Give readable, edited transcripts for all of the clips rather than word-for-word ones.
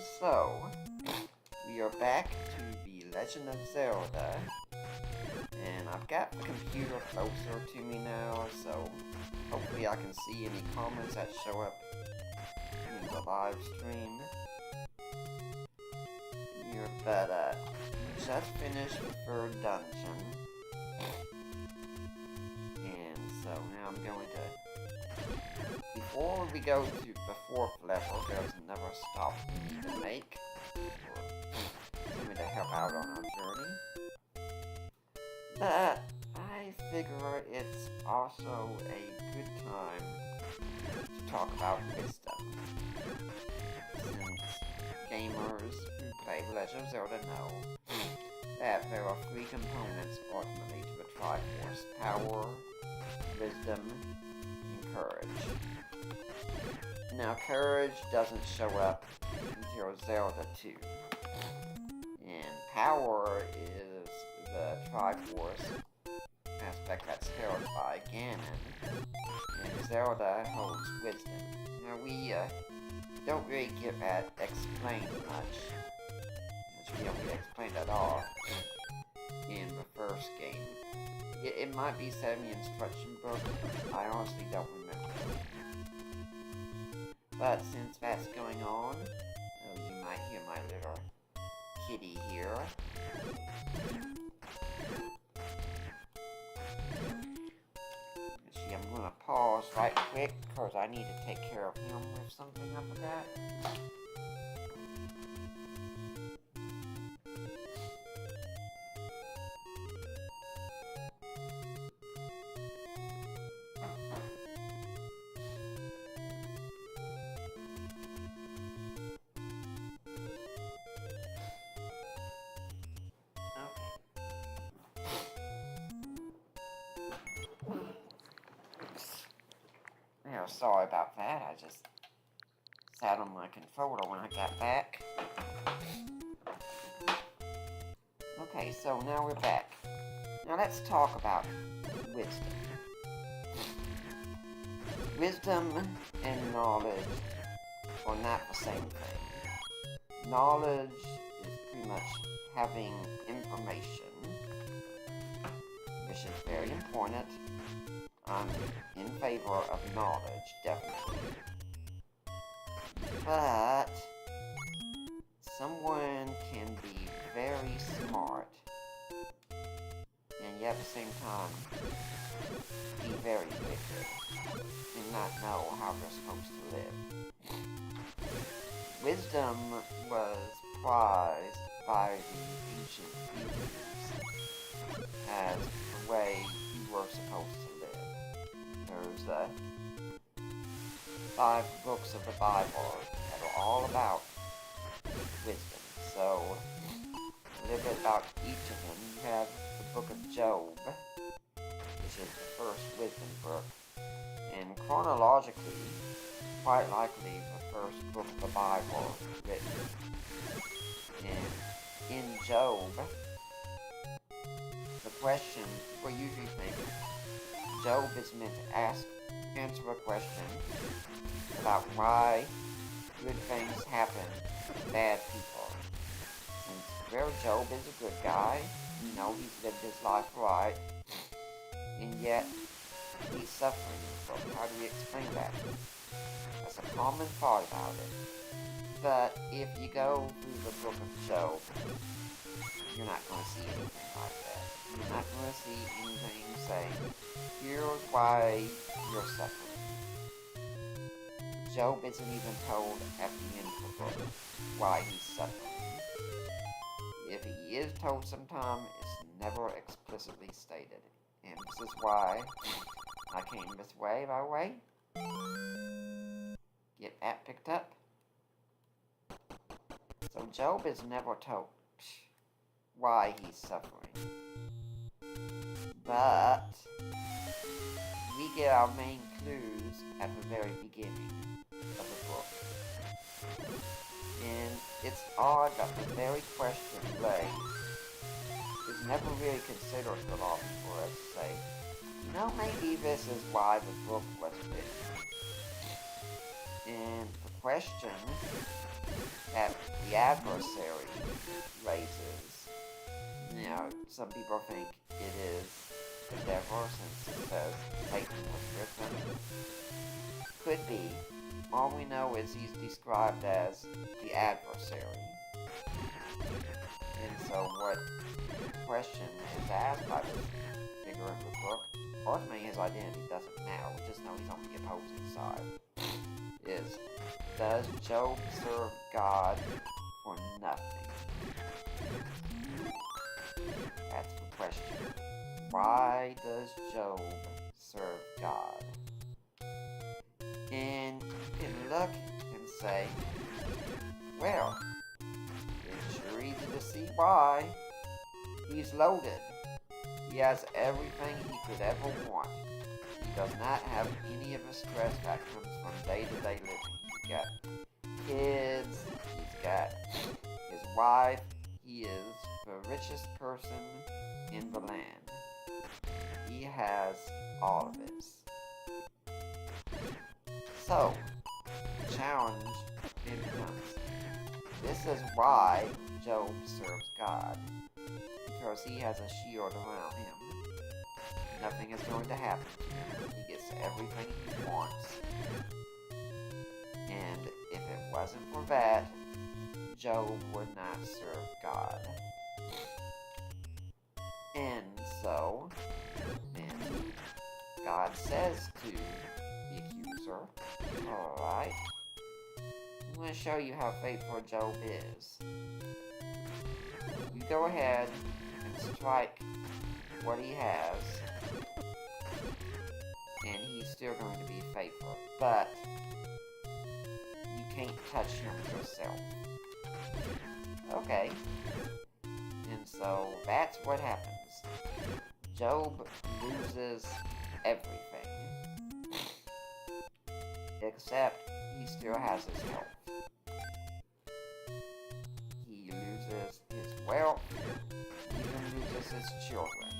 So, we are back to the Legend of Zelda, and I've got the computer closer to me now, so hopefully I can see any comments that show up in the live stream. But we just finished the third dungeon, and so now I'm going to, before we go to the fourth level, there's another stop we need to make to help out on our journey. But I figure it's also a good time to talk about wisdom, since gamers who play Legend of Zelda know that there are three components ultimately to the Triforce: power, wisdom, and courage. Now, courage doesn't show up until Zelda 2. And power is the Triforce aspect that's held by Ganon. And Zelda holds wisdom. Now, we don't really get that explained much. We don't really explain at all in the first game. It might be said in the instruction book. I honestly don't remember. But since that's going on, you might hear my little kitty here. See, I'm gonna pause right quick because I need to take care of him with something I forgot. Yeah, sorry about that. I just sat on my controller when I got back. Okay, so now we're back. Now let's talk about wisdom. Wisdom and knowledge are not the same thing. Knowledge is pretty much having information, which is very important. I'm in favor of knowledge, definitely. But someone can be very smart and yet at the same time be very wicked and not know how they're supposed to live. Wisdom was prized by the ancient Hebrews as the way you were supposed to live. There's 5 books of the Bible that are all about wisdom. So, a little bit about each of them. You have the book of Job, which is the first wisdom book, and chronologically, quite likely the first book of the Bible written. And in Job, the question, we usually think, Job is meant to answer a question about why good things happen to bad people. Since where Job is a good guy, you know, he's lived his life right, and yet he's suffering. So how do we explain that? That's a common thought about it. But if you go through the book of Job, you're not going to see anything like that. You're not going to see anything saying, here's why you're suffering. Job isn't even told at the end of the book why he's suffering. If he is told sometime, it's never explicitly stated. And this is why I came this way, by the way. Get that picked up. So Job is never told why he's suffering. But we get our main clues at the very beginning of the book. And it's odd that the very question raised is never really considered for long for us to say, you know, maybe this is why the book was written. And the question that the adversary raises. You know, some people think it is the devil since it says Satan was with him. Could be. All we know is he's described as the adversary. And so what question is asked by this figure in the book, ultimately his identity doesn't matter, we just know he's on the opposing side, is, does Job serve God for nothing? That's the question. Why does Job serve God? And you can look and say, well, it's sure easy to see why. He's loaded. He has everything he could ever want. He does not have any of the stress that comes from day-to-day living. He's got kids, he's got his wife, he is the richest person in the land. He has all of this. So, the challenge then becomes, this is why Job serves God. Because he has a shield around him. Nothing is going to happen to him. He gets everything he wants. And if it wasn't for that, Job would not serve God. And so, then, God says to the accuser, alright, I'm going to show you how faithful Job is. You go ahead and strike what he has, and he's still going to be faithful, but you can't touch him yourself. Okay. And so that's what happens. Job loses everything, except he still has his health. He loses his wealth, he even loses his children.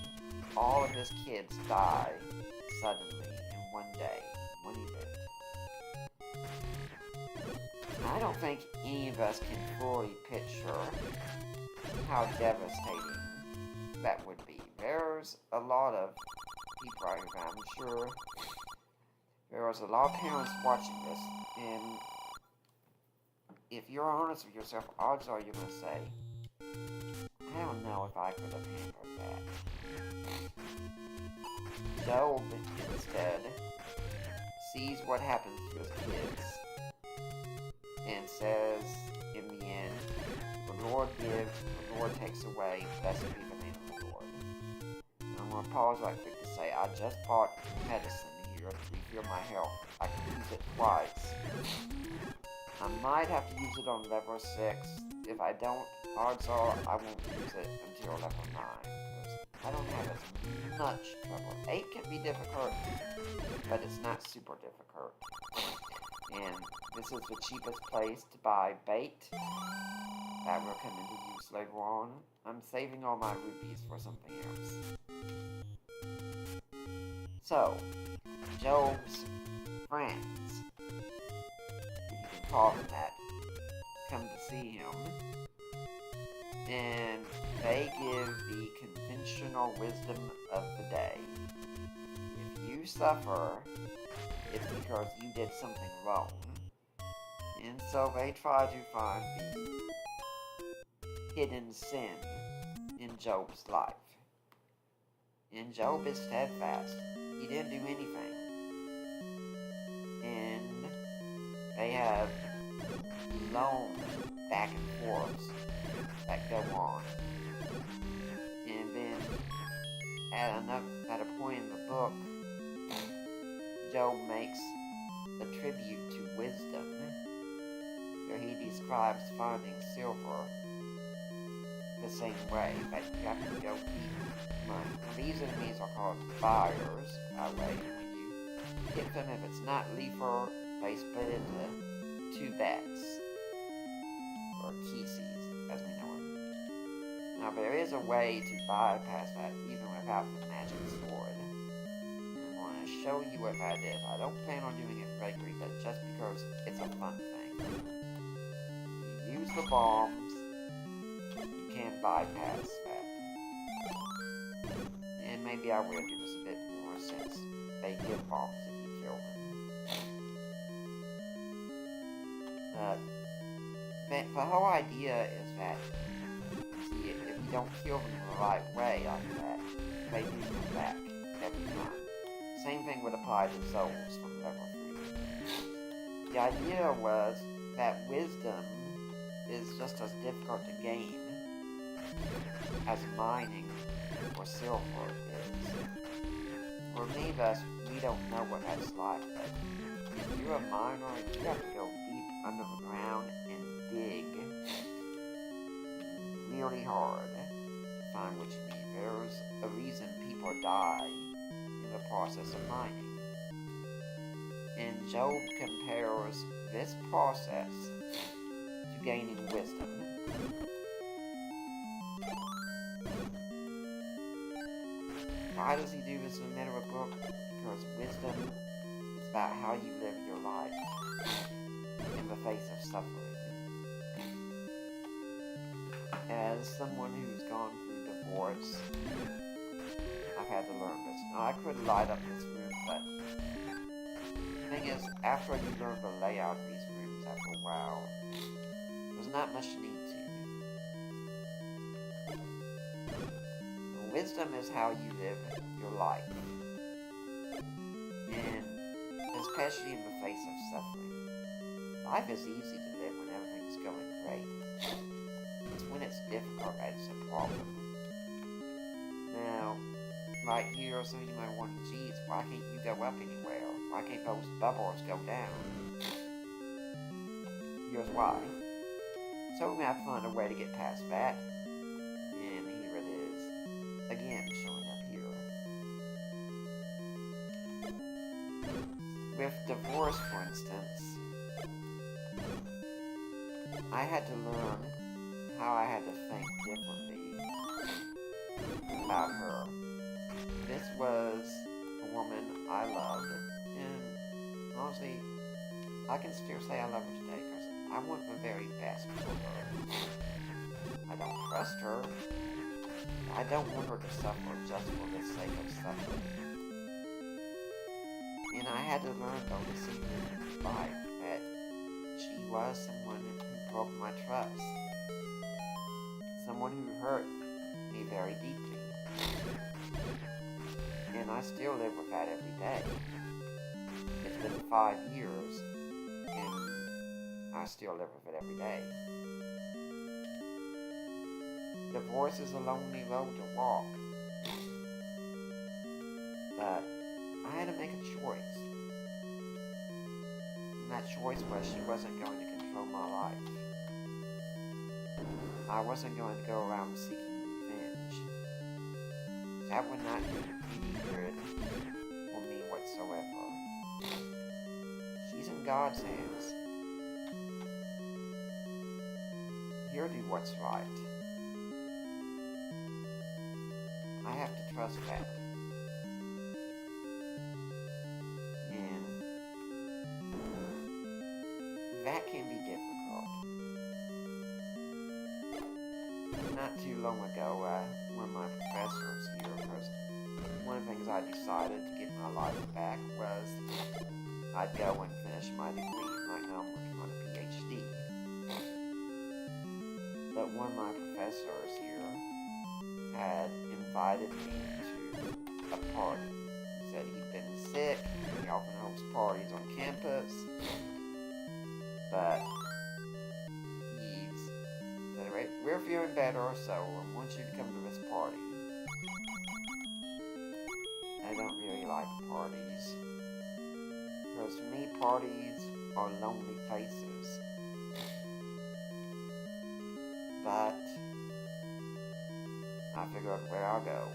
All of his kids die suddenly in one day, one event. I don't think any of us can fully picture how devastating that would be. There's a lot of people out here, I'm sure there's a lot of parents watching this, and if you're honest with yourself, odds are you're going to say, I don't know if I could have handled that. Job, instead, sees what happens to his kids, and says, in the end, the Lord gives, the Lord takes away, blessed be the name of the Lord. And I'm going to pause right quick to say, I just bought medicine here to refill my health. I can use it twice. I might have to use it on level 6. If I don't, odds are I won't use it until level 9. Because I don't have as much trouble. 8 can be difficult, but it's not super difficult. And this is the cheapest place to buy bait that will come into use later on. I'm saving all my rupees for something else. So, Job's friends, if you can call them that, come to see him, and they give the conventional wisdom of the day. If you suffer, it's because you did something wrong. And so they try to find the hidden sin in Job's life. And Job is steadfast. He didn't do anything. And they have loans back and forth that go on. And then at a point in the book, Job makes a tribute to wisdom, where he describes finding silver the same way, but you have to go keep money. Now, these enemies are called buyers, by the way, and when you hit them, if it's not lethal, they split into 2 bets, or kieses, as we know them. Now, there is a way to bypass that, even without the magic sword. I'm going to show you what that is. I don't plan on doing it regularly, but just because it's a fun thing. for bombs, you can bypass that. And maybe I will give us a bit more since they give bombs if you kill them. But the whole idea is that, see, if you don't kill them the right way like that, they do come back every time. Same thing would apply to souls from level 3. The idea was that wisdom is just as difficult to gain as mining or silver is. For me, thus, we don't know what that's like, but if you're a miner, you have to go deep under the ground and dig really hard to find what you need. There's a reason people die in the process of mining. And Job compares this process to gaining wisdom. Why does he do this in the middle of the book? Because wisdom is about how you live your life in the face of suffering. As someone who's gone through divorce, I've had to learn this. Now, I could light up this room, but the thing is, after you learn the layout of these rooms after a while, there's not much need to. Wisdom is how you live your life, and especially in the face of suffering. Life is easy to live when everything's going great. It's when it's difficult that it's a problem. Now, right here, some of you might wonder, geez, why can't you go up anywhere? Why can't those bubbles go down? Here's why. So we have to find a way to get past that. And here it is. Again, showing up here. With divorce, for instance, I had to learn how I had to think differently about her. This was a woman I loved, and honestly, I can still say I love her today because I want the very best for her. I don't trust her. I don't want her to suffer just for the sake of suffering. And I had to learn, though, to see in life that she was someone who broke my trust. Someone who hurt me very deeply. And I still live with that every day. It's been 5 years, and I still live with it every day. Divorce is a lonely road to walk. But I had to make a choice. And that choice was she wasn't going to control my life. I wasn't going to go around seeking revenge. That would not do any good for me whatsoever. She's in God's hands. He'll do what's right. I have to trust that. And that can be difficult. Not too long ago, one of my professors here, because one of the things I decided to get my life back was I'd go and finish my degree. Right now I'm working on a PhD. But one of my professors here had invited me to a party. He said he'd been sick, he often hosts parties on campus, but he said, we're feeling better, so I want you to come to this party. I don't really like parties, because for me, parties are lonely places. But I figured where I'll go.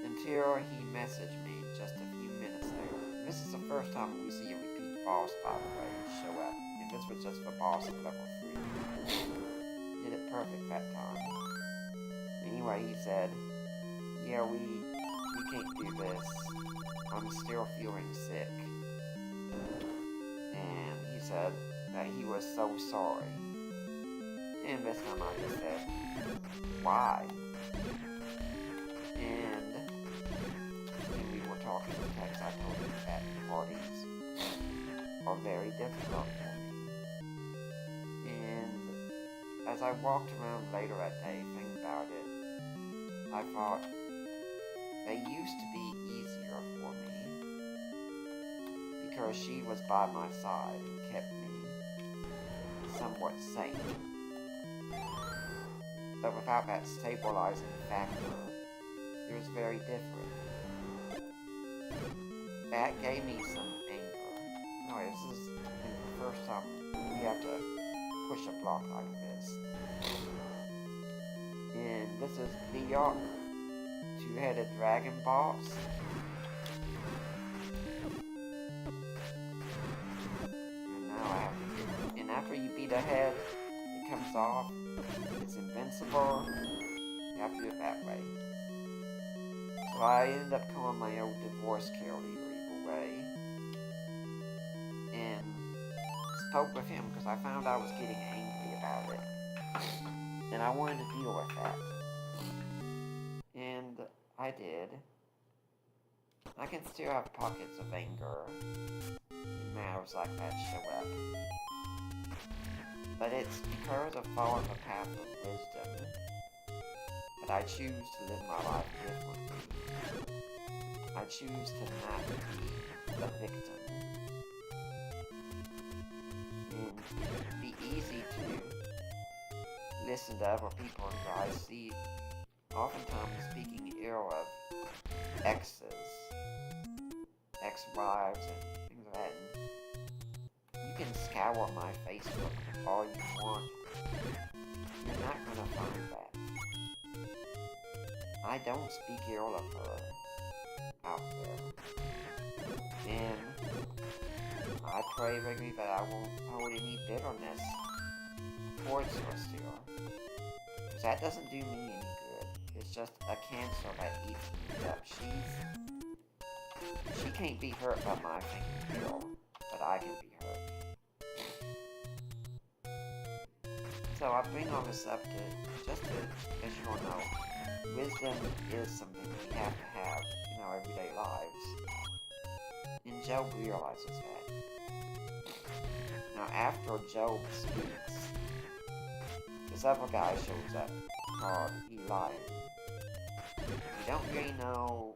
Until he messaged me just a few minutes there. This is the first time we see a repeat boss, by the way, show up. And this was just the boss at level 3. Did it perfect that time. Anyway, he said, yeah, we can't do this. I'm still feeling sick. And he said that he was so sorry. And this time I just said, why? And when we were talking in text, I told him that parties are very difficult for me. And as I walked around later that day thinking about it, I thought they used to be easier for me because she was by my side and kept me somewhat sane. But without that stabilizing factor, it was very different. That gave me some anger. Alright, this is the first time we have to push a block like this. And this is the two-headed dragon boss. And now I have to get, and after you beat a head, it comes off. It's invincible. You have to do it that way. So I ended up calling my old divorce carol evil way. And spoke with him because I found I was getting angry about it. And I wanted to deal with that. And I did. I can still have pockets of anger in matters like that show up. But it's because of following the path of wisdom that I choose to live my life differently. I choose to not be a victim. And it'd be easy to listen to other people who I see oftentimes speaking ill of exes, ex-wives, and things like that. And you can scour my Facebook all you want. You're not gonna find that. I don't speak ill of her out there. And I pray regularly that I won't hold any bitterness towards her still. Because that doesn't do me any good. It's just a cancer that eats me up. She can't be hurt by my thinking ill, but I can be hurt. So I bring all this up just to, as you all know, wisdom is something we have to have in our everyday lives. And Job realizes that. Now after Job speaks, this other guy shows up called Eli. We don't really know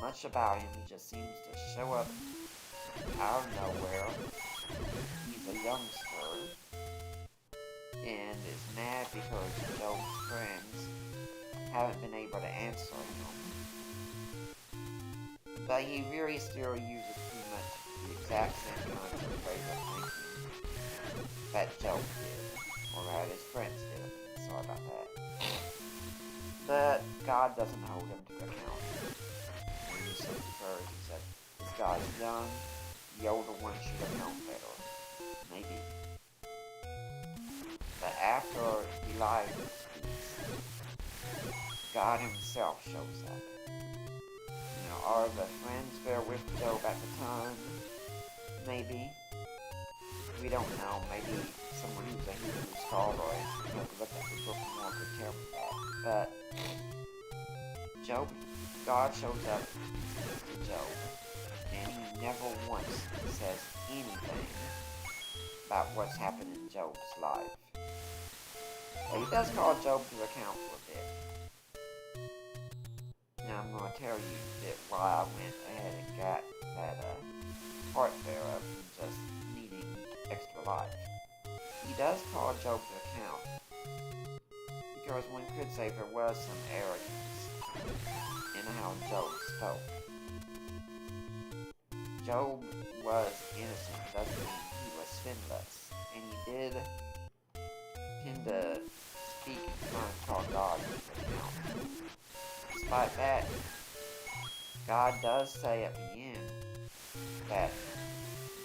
much about him, he just seems to show up out of nowhere. He's a youngster and is mad because Job's friends haven't been able to answer him. But he really still uses pretty much the exact same kind of ways of thinking that Job did, or that his friends did. Sorry about that. But God doesn't hold him to account. He just said because he said, this guy's young, the older one should have known better. Maybe. But after Eli speaks, God himself shows up. You know, are the friends there with Job at the time? Maybe. We don't know. Maybe someone who's a Hebrew scholar or look at the book more could tell me that. But God shows up to Job, and he never once says anything about what's happened in Job's life. But he does call Job to account for a bit. Now I'm going to tell you that why I went ahead and got that part there of just needing extra life. He does call Job to account because one could say there was some arrogance in how Job spoke. Job was innocent, doesn't mean he was sinless, and he did tend to speak and try and call God to account. Despite that, God does say at the end that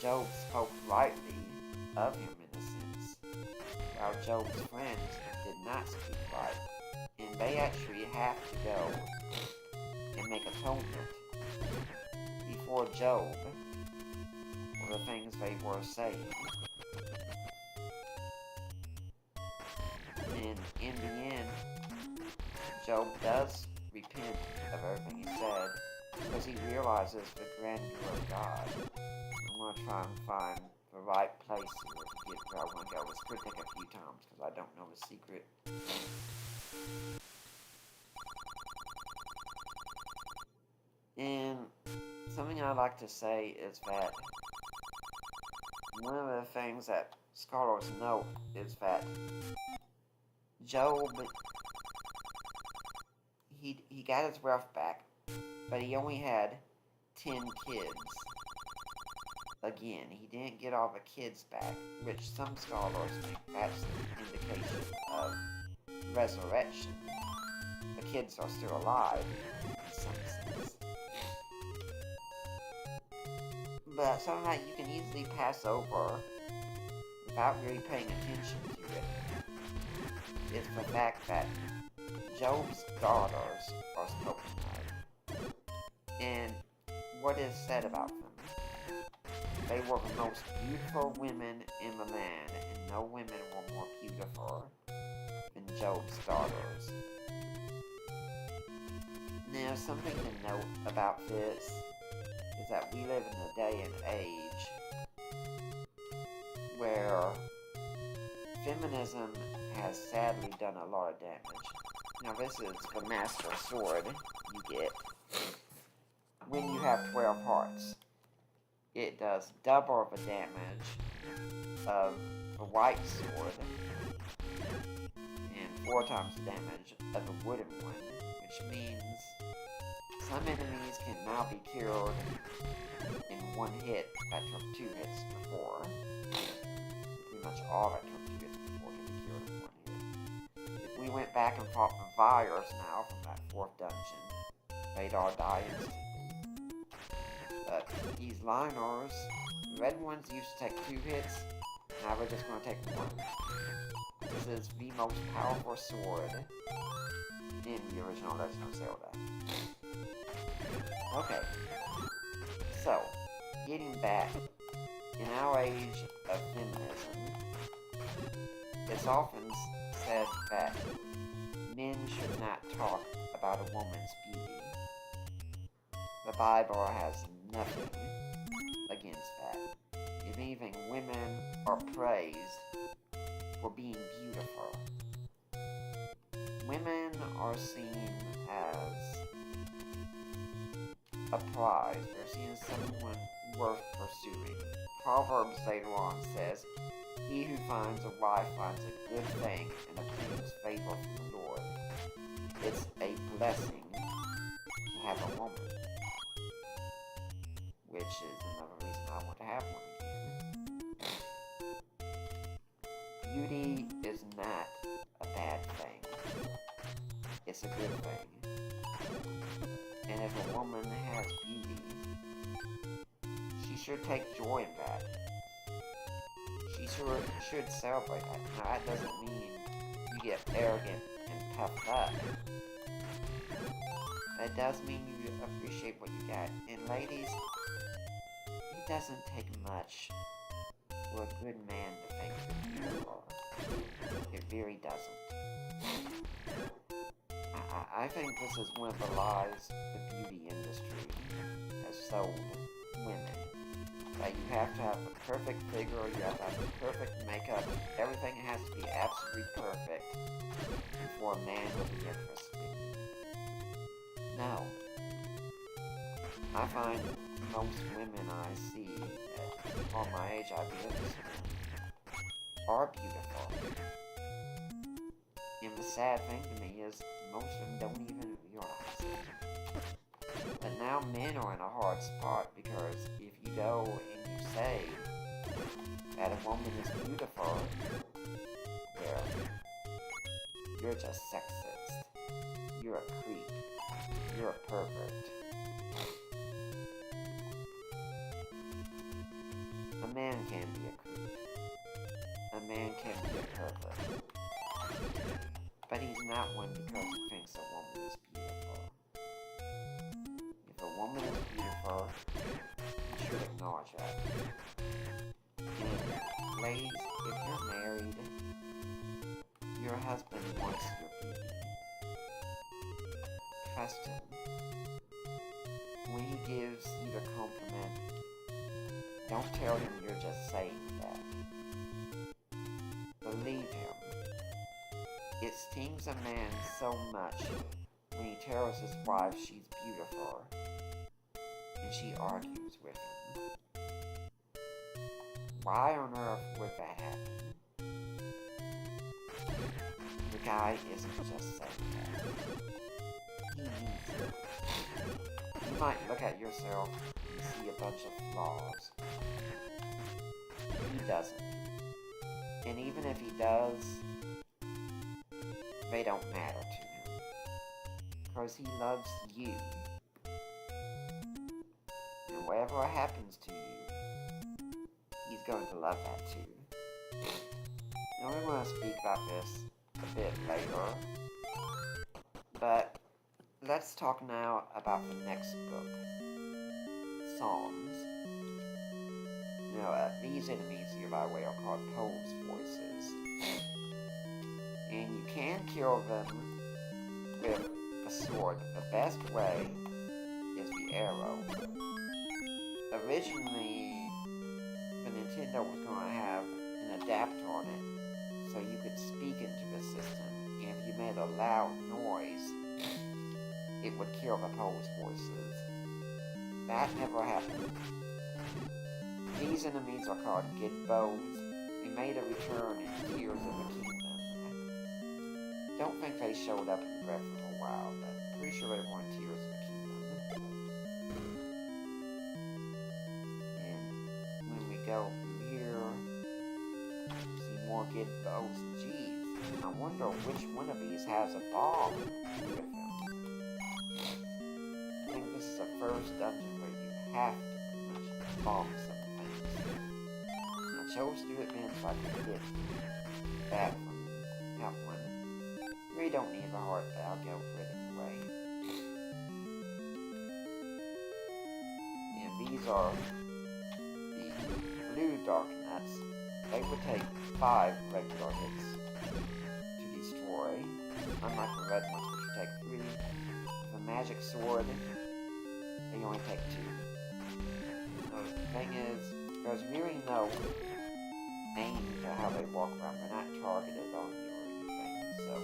Job spoke rightly of him in a sense, while Job's friends did not speak right, and they actually have to go and make atonement before Job for the things they were saying. in the end, Job does repent of everything he said because he realizes the grandeur of God. I'm going to try and find the right place here to get where I want to go. This could take a few times because I don't know the secret. And something I like to say is that one of the things that scholars note is that Job, he got his wealth back, but he only had 10 kids. Again, he didn't get all the kids back, which some scholars think that's an indication of resurrection. The kids are still alive, in some sense. But something that you can easily pass over without really paying attention to it is the fact that Job's daughters are spoken of. And what is said about them? They were the most beautiful women in the land, and no women were more beautiful than Job's daughters. Now, something to note about this is that we live in a day and age where feminism has sadly done a lot of damage. Now, this is the Master Sword you get when you have 12 hearts. It does double the damage of a white sword and 4 times the damage of a wooden one, which means some enemies can now be killed in one hit that took 2 hits before. Pretty much all that took 2 hits before can be killed in 1 hit. If we went back and fought the Vyers now from that 4th dungeon, they'd all die instantly. But these liners, the red ones used to take 2 hits, now we're just going to take 1. This is the most powerful sword in the original Legend of Zelda. Okay, so, getting back, in our age of feminism, it's often said that men should not talk about a woman's beauty. The Bible has nothing against that. If anything, women are praised for being beautiful. Women are seen as a prize. They're seen as someone worth pursuing. Proverbs later on says, "He who finds a wife finds a good thing and obtains favor from the Lord." It's a blessing to have a woman, which is another reason I want to have one again. Beauty is not a bad thing. It's a good thing. And if a woman has beauty, she should take joy in that. She should celebrate that. Now, that doesn't mean you get arrogant and puffed up. That does mean you appreciate what you got. And ladies, it doesn't take much for a good man to think you're beautiful. It really doesn't. I think this is one of the lies the beauty industry has sold women. That you have to have the perfect figure, you have to have the perfect makeup, everything has to be absolutely perfect before a man will be interested in you. No. I find most women I see at on my age I'd be interested in are beautiful. And the sad thing to me is most of them don't even realize it. But now men are in a hard spot because if you go and you say that a woman is beautiful, well, you're just sexist. You're a creep. You're a pervert. A man can be a creep. A man can be a pervert. But he's not one because he thinks a woman is beautiful. If a woman is beautiful, you should acknowledge that. And ladies, if you're married, your your husband wants your beauty. Trust him. When he gives you a compliment, don't tell him you're just saying that. Believe him. It stings a man so much when he tells his wife she's beautiful and she argues with him. Why on earth would that happen? The guy isn't just saying that. He means it. You might look at yourself and see a bunch of flaws. He doesn't. And even if he does, they don't matter to him. Because he loves you. And whatever happens to you, he's going to love that too. Now we want to speak about this a bit later. But let's talk now about the next book. Psalms. These enemies here, by the way, are called Poe's Voices. And you can kill them with a sword. The best way is the arrow. Originally, the Nintendo was going to have an adapter on it, so you could speak into the system, and if you made a loud noise, it would kill the Poe's Voices. That never happened. These enemies are called Gidbows. They made a return in Tears of the Kingdom. Don't think they showed up in Breath of the Wild, but I'm pretty sure they were in Tears of the Kingdom. And when we go through here, see more Gidbows. Jeez, I wonder which one of these has a bomb with them. I think this is the first dungeon where you have to pretty much bomb some things. I chose to do it then so I could get that from that one. We don't need the heart, but I'll go for it anyway. And these are the blue dark nuts. They would take 5 regular hits to destroy, unlike the red ones which would take 3. With a magic sword, they only take 2. The thing is, there's really no aim to how they walk around. They're not targeted on you or anything. So,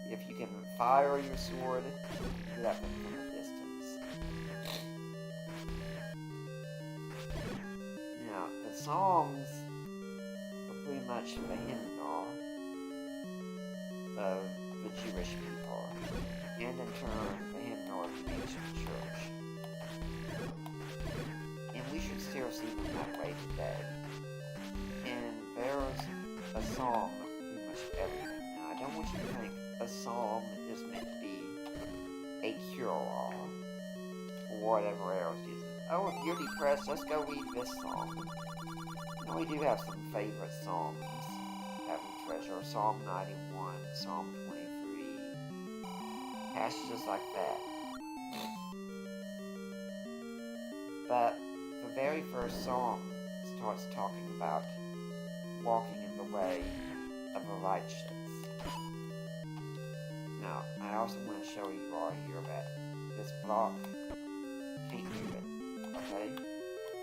if you can fire your sword, you do that from a distance. Now, the songs are pretty much the hymnal of the Jewish people, and in turn, the hymnal of the ancient church. And we should still see them that way today. And there's a psalm of pretty much everything. Now, I don't want you to think a psalm is meant to be a cure-all, or whatever else it is. Oh, if you're depressed, let's go read this psalm. Now, we do have some favorite psalms that we treasure. Psalm 91, Psalm 23, passages like that. But the very first psalm starts talking about walking in the way of the righteous. Now, I also want to show you all here that this block can't do it, okay? So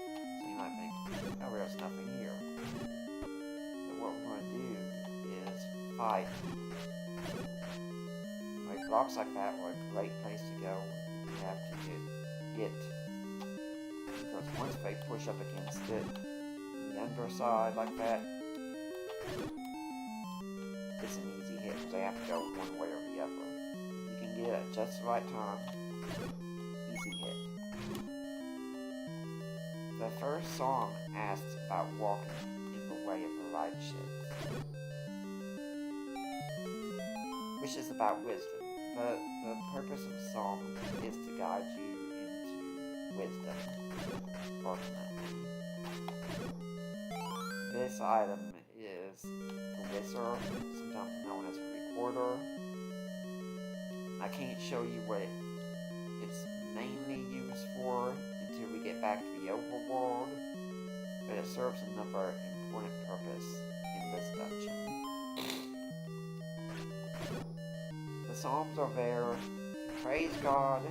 you might think, oh, there's nothing here. But what we're going to do is fight. Like, blocks like that are a great place to go. You have to get because once they push up against it, the underside like that, it's an easy hit because they have to go one way or the other. You can get it at just the right time, easy hit. The first song asks about walking in the way of the righteous, which is about wisdom. The purpose of the song is to guide you into wisdom, ultimately. This item is the whistle, sometimes known as a recorder. I can't show you what it's mainly used for until we get back to the overworld, but it serves another important purpose in this dungeon. The Psalms are there to praise God,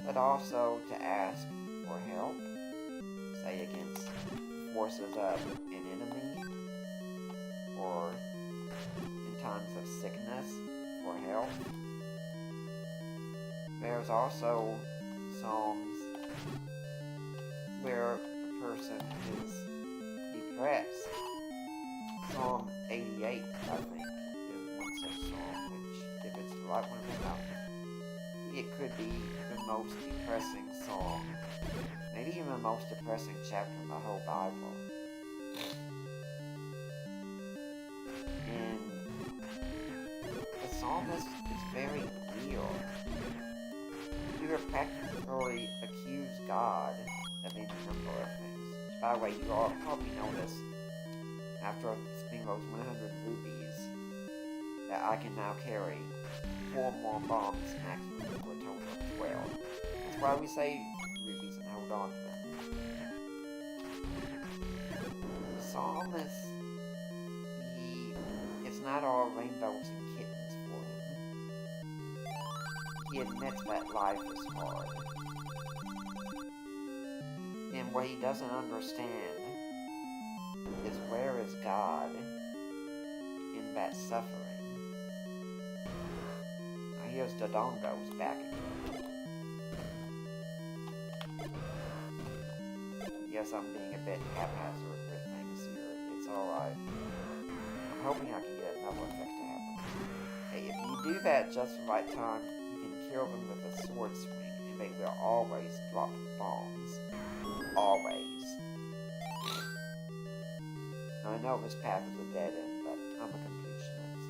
but also to ask for help, say against the forces of an enemy, or in times of sickness, for help. There's also Psalms where the person is depressed. Psalm 88, I think, is one such psalm, which, if it's the right one without, it could be the most depressing psalm, maybe even the most depressing chapter in the whole Bible. And the psalmist is very real. He would practically accuse God of any number of things. By the way, you all probably noticed, after spending those 100 rubies, that I can now carry 4 more bombs maximum for a total of 12. That's why we save rubies and hold on to them. The psalmist, it's not all rainbows and kittens for him. He admits that life is hard. And what he doesn't understand is where is God in that suffering. Now here's the dongos back again. Yes, I'm being a bit haphazard with things here. It's alright. I'm hoping I can get another effect to happen. Hey, if you do that just the right time, you can kill them with a sword swing, and they will always drop bombs. Always. Now, I know this path is a dead end, but I'm a completionist.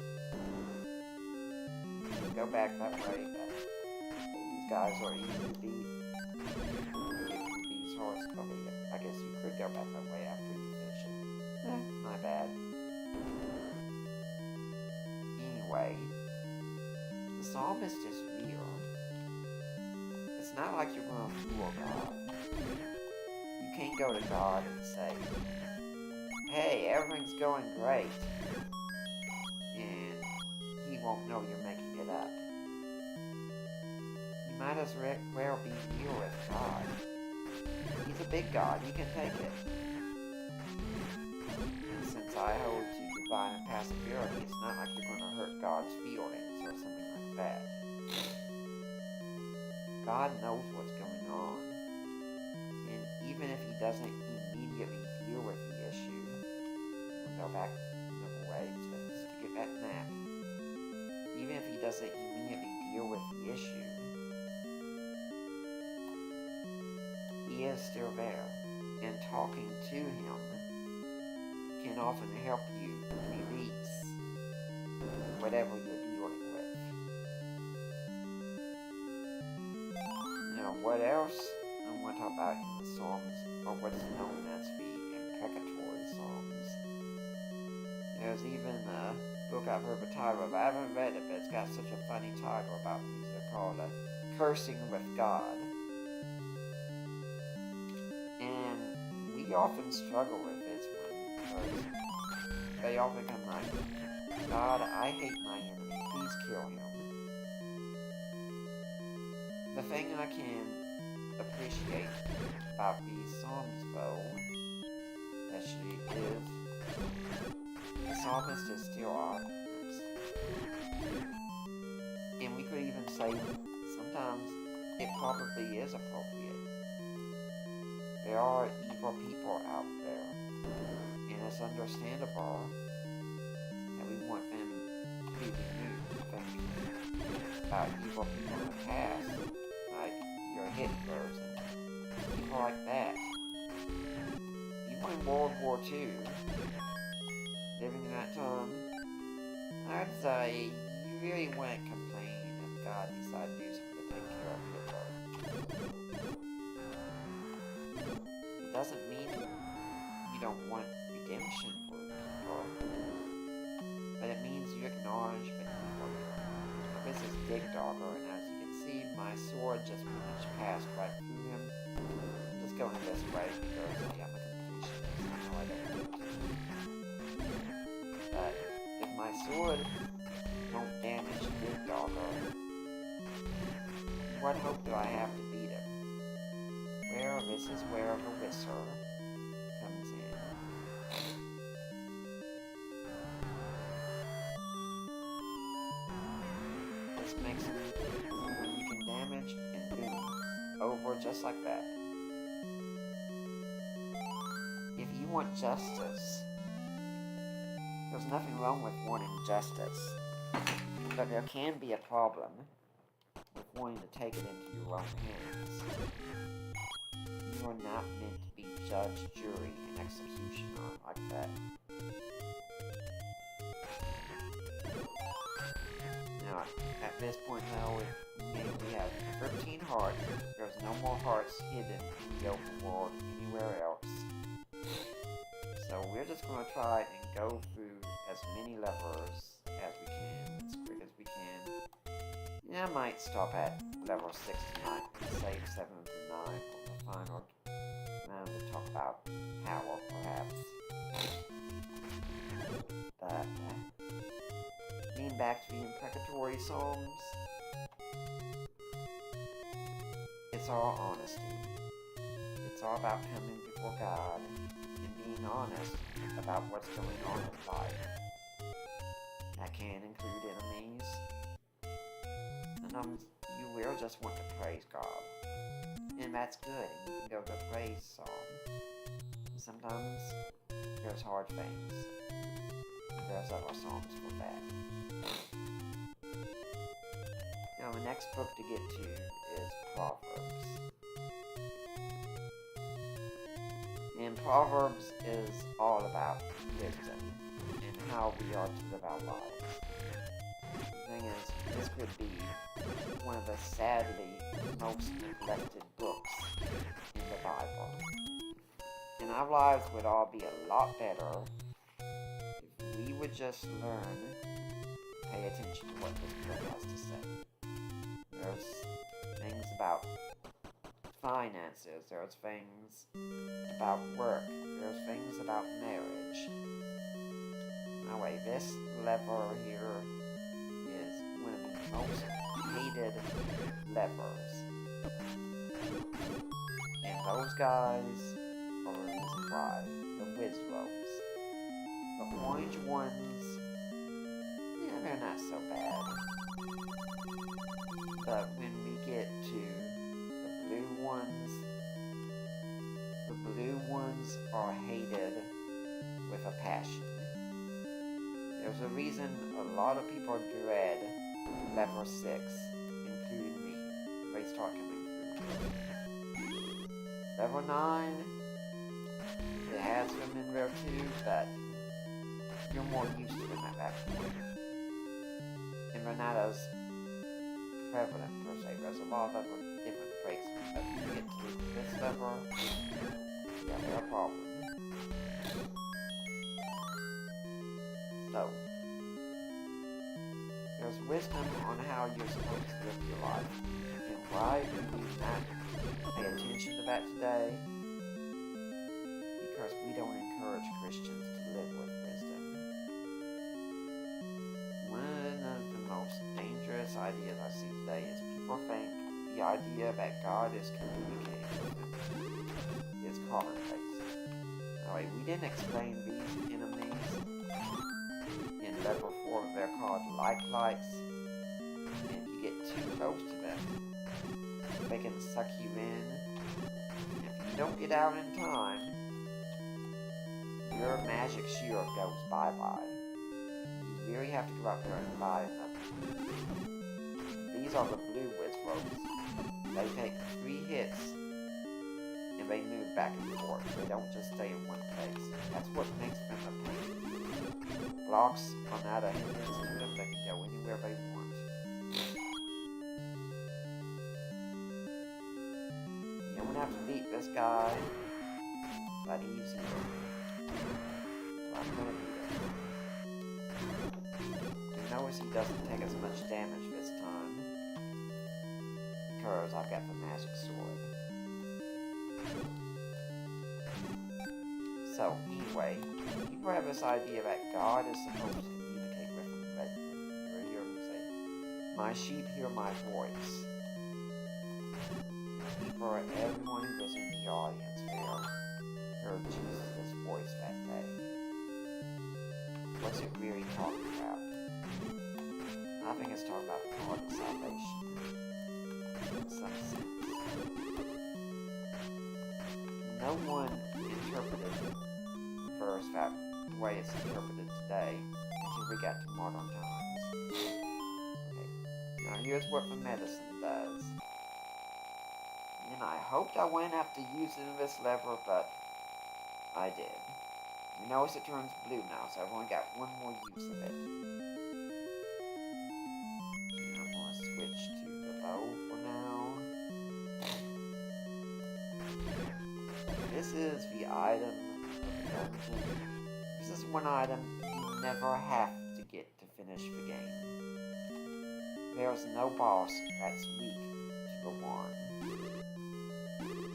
You can go back that way, but these guys are easy to beat. These horses, I guess you could go back that way after you finish it. My bad. Anyway, the psalmist is real. It's not like you're going to fool God. You can't go to God and say, hey, everything's going great, and he won't know you're making it up. You might as well be real with God. He's a big God, he can take it. And since I hold to divine impassibility, it's not like you're going to hurt God's feelings or something like that. God knows what's going on. And even if he doesn't immediately deal with the issue, we'll go back another way just to get that map. Even if he doesn't immediately deal with the issue, he is still there. And talking to him can often help you release whatever you're dealing with. Now, what else I want to talk about in the Psalms, or what's known as the imprecatory Psalms. There's even a book I've heard the title of. I haven't read it, but it's got such a funny title about these. They're called Cursing with God. And we often struggle with this one, because they often come like, God, I hate my enemy, please kill him. The thing I can appreciate about these Psalms, though, actually, is the psalmist is still honest. And we could even say sometimes it probably is appropriate. There are evil people out there, and it's understandable that we want them to be removed. Think about evil people in the past, like your Hitlers and people like that. Even in World War II, living in that time, I'd say you really wouldn't complain if God decided to do something to take care of Hitler. It doesn't mean you don't want redemption for people, but it means you acknowledge the evil. This is Dig Dogger, and as you can see, my sword just pretty much passed right through him. I'm just going this way because I'm a completionist. I know I don't do it. But if my sword don't damage Big Dogger, what hope do I have to beat him? Well, this is where the Whistle comes in. This makes it when you can damage and boom, over just like that. If you want justice, there's nothing wrong with wanting justice, but there can be a problem with wanting to take it into your own hands. You are not meant to be judge, jury, and executioner like that. Now, at this point now, we have 13 hearts. There's no more hearts hidden in the open world anywhere else. So we're just going to try and go through as many levels as we can, as quick as we can. Yeah, I might stop at level 69 and save 7 through 9 for the final round to talk about power, perhaps. But, getting back to the imprecatory psalms, it's all honesty. It's all about coming before God and being honest about what's going on in life. That can include enemies. And you will just want to praise God. And that's good. You can go to praise psalm. Sometimes there's hard things. There's other psalms for that. Now the next book to get to is Proverbs. And Proverbs is all about wisdom and how we are to live our lives. The thing is, this could be one of the sadly most neglected books in the Bible. And our lives would all be a lot better if we would just learn to pay attention to what this book has to say. There's things about finances, there's things about work, there's things about marriage. Anyway, this lever here is one of the most hated levers. And those guys are the reason why. The Wizros. The orange ones, yeah, they're not so bad. But when we get to the blue ones are hated with a passion. There's a reason a lot of people dread level 6, including me. They start coming through. Level 9, it has them in there too, but you're more used to them at that point. And they're not as prevalent per se. There's a lot of other different breaks, but when you get to this level, yeah, they're a problem. So, there's wisdom on how you're supposed to live your life. And why do we not pay attention to that today? Because we don't encourage Christians to live with wisdom. One of the most dangerous ideas I see today is people think the idea that God is communicating with them is commonplace. Alright, we didn't explain these enemies. In level 4, they're called likes. And if you get too close to them, they can suck you in. And if you don't get out in time, your magic shield goes bye-bye. You really have to go out there and buy another. These are the blue Wizros. They take 3 hits, and they move back and forth. They don't just stay in one place. That's what makes them a pain. Blocks are not a hindrance to them. They can go anywhere they want. You don't have to beat this guy, but he's here. So I'm gonna beat him. You notice he doesn't take as much damage this time, because I've got the magic sword. So, anyway, people have this idea that God is supposed to communicate with them regularly. My sheep hear my voice. For everyone who was in the audience there heard Jesus' voice that day. What's it really talking about? I think it's talking about God and salvation in some sense. No one interpreted the verse that way it's interpreted today until we got to modern times. Okay. Now here's what the medicine does. And I hoped I wouldn't have to use it in this level, but I did. You notice it turns blue now, so I've only got one more use of it. And I'm going to switch to the bow for now. This is the item of the dungeon. This is one item you never have to get to finish the game. There's no boss that's weak to the wand.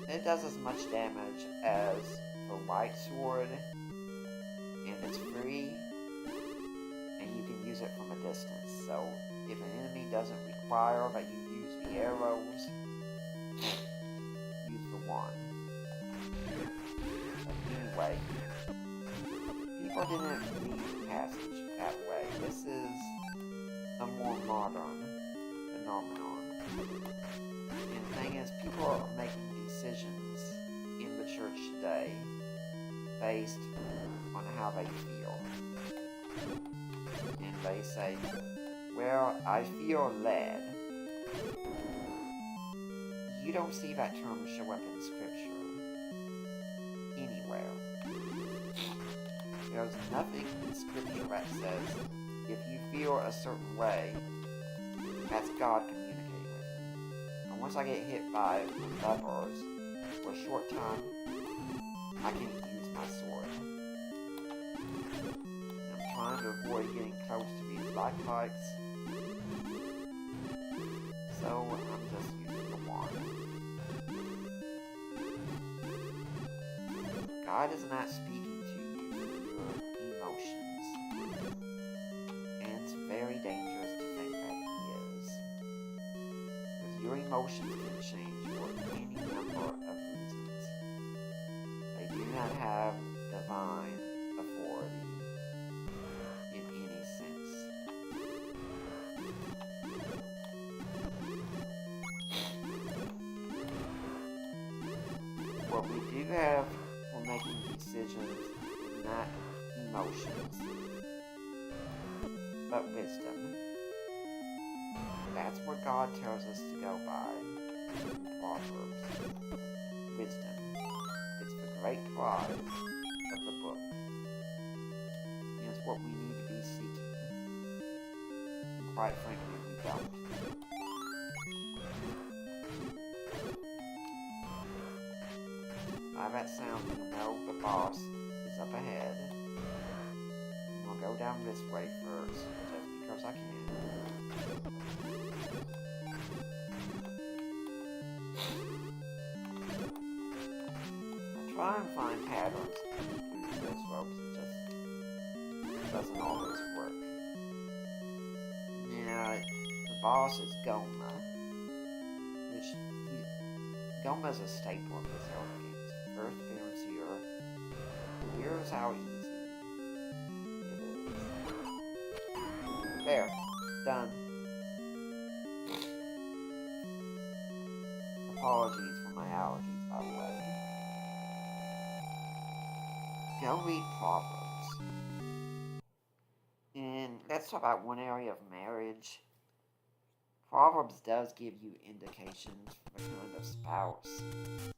It does as much damage as the white sword, and it's free, and you can use it from a distance. So if an enemy doesn't require that you use the arrows, use the wand. But anyway, people didn't read the passage that way. This is a more modern phenomenon. And the thing is, people are making decisions in the church today based on how they feel. And they say, well, I feel led. You don't see that term show up in Scripture anywhere. There's nothing in Scripture that says, if you feel a certain way, that's God communicating with you. And once I get hit by levers for a short time, I can't use my sword. And I'm trying to avoid getting close to these life spikes, so I'm just using the wand. God is not speaking to you through your emotions, and it's very dangerous to think that He is. Because your emotions can change for any number of reasons. They do not have divine authority in any sense. What we do have for making decisions is not emotions, but wisdom. That's what God tells us to go by in Proverbs. Wisdom. It's the great prize of the book. And it's what we need to be seeking. And quite frankly, we don't. By that sound, you know the boss is up ahead. And we'll go down this way first, just because I can. I try and find patterns through this ropes, it just doesn't always work. Now, the boss is Goma, which Goma is a staple of this Zelda game. Earth appearance here. Here's how easy it is. There. Done. Apologies for my allergies, by the way. Go read Proverbs. And let's talk about one area of marriage. Proverbs does give you indications for the kind of spouse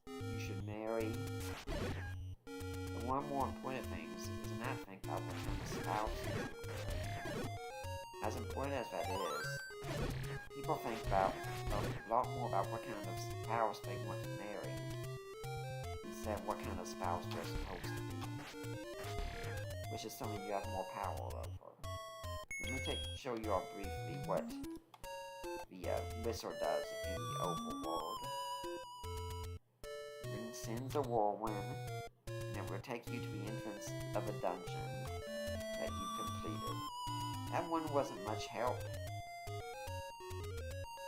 you should marry. But one more important thing is not think about what kind of spouse you should marry. As important as that is, people think about a lot more about what kind of spouse they want to marry instead of what kind of spouse they're supposed to be, which is something you have more power over. Let me show you all briefly what the wizard does in the overworld. Sends a whirlwind, and it will take you to the entrance of a dungeon that you completed. That one wasn't much help.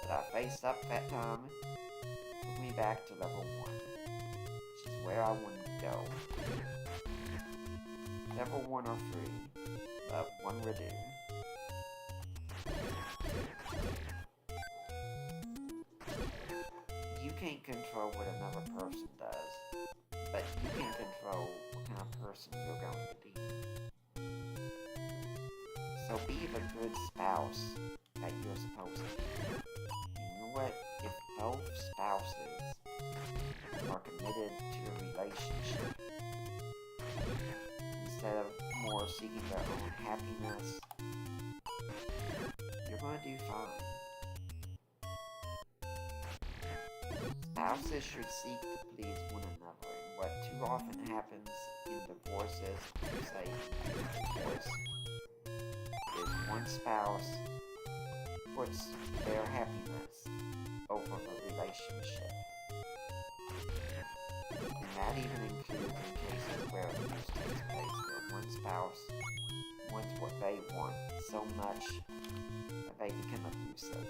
that I faced up that time took me back to level 1, which is where I wanted to go. Level 1 are free, but 1 will do. You can't control what another person does, but you can control what kind of person you're going to be. So be the good spouse that you're supposed to be. You know what? If both spouses are committed to a relationship, instead of more seeking their own happiness, you're going to do fine. Spouses should seek to please one another, and what too often happens in divorces, say divorce, is one spouse puts their happiness over the relationship. And that even includes in cases where abuse takes place, where one spouse wants what they want so much that they become abusive.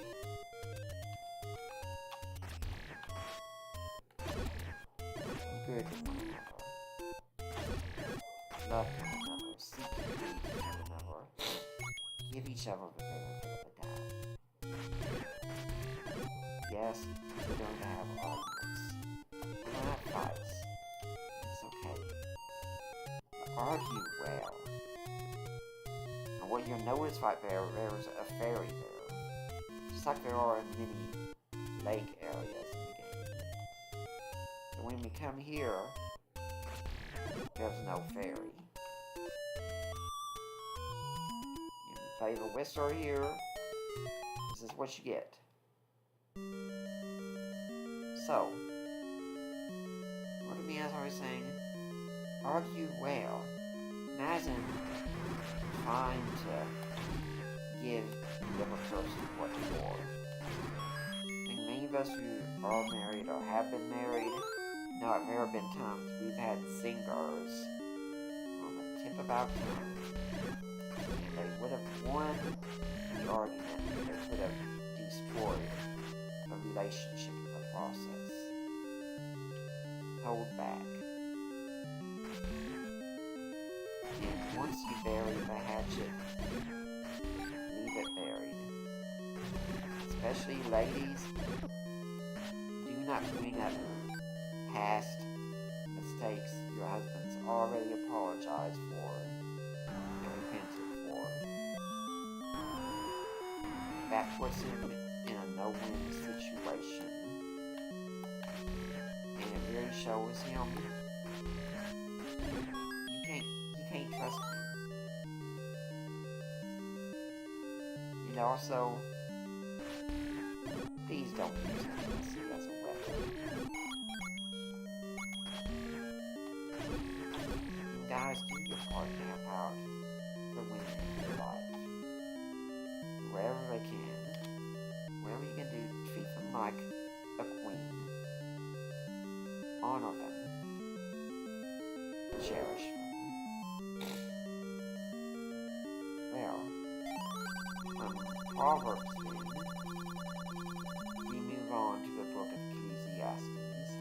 Good to one another. Love one another. Seek to please one another. Give each other the benefit of the doubt. Yes, we're going to have arguments. We're going to have fights. It's okay. But argue well. And what you'll notice right there's a fairy there. Just like there are in many lake areas in the game. So when we come here, there's no fairy. Play the whistle here. This is what you get. So, what me as I was saying, argue well. Imagine trying to give the other person what you want. I think many of us who are married or have been married know there have been times we've had zingers on the tip of our tongue. They would have won the argument, they could have destroyed the relationship in the process. Hold back. And once you bury the hatchet, leave it buried. Especially ladies, do not bring up past mistakes your husband's already apologized for. That puts him in a no-win situation. And it really shows him you can't trust him. And also, please don't use intimacy as a weapon. And guys, do your part to help out the women in your life. Wherever they can, wherever you can do, treat them like a queen. Honor them. Cherish them. Well, Proverbs then, we move on to the book of Ecclesiastes.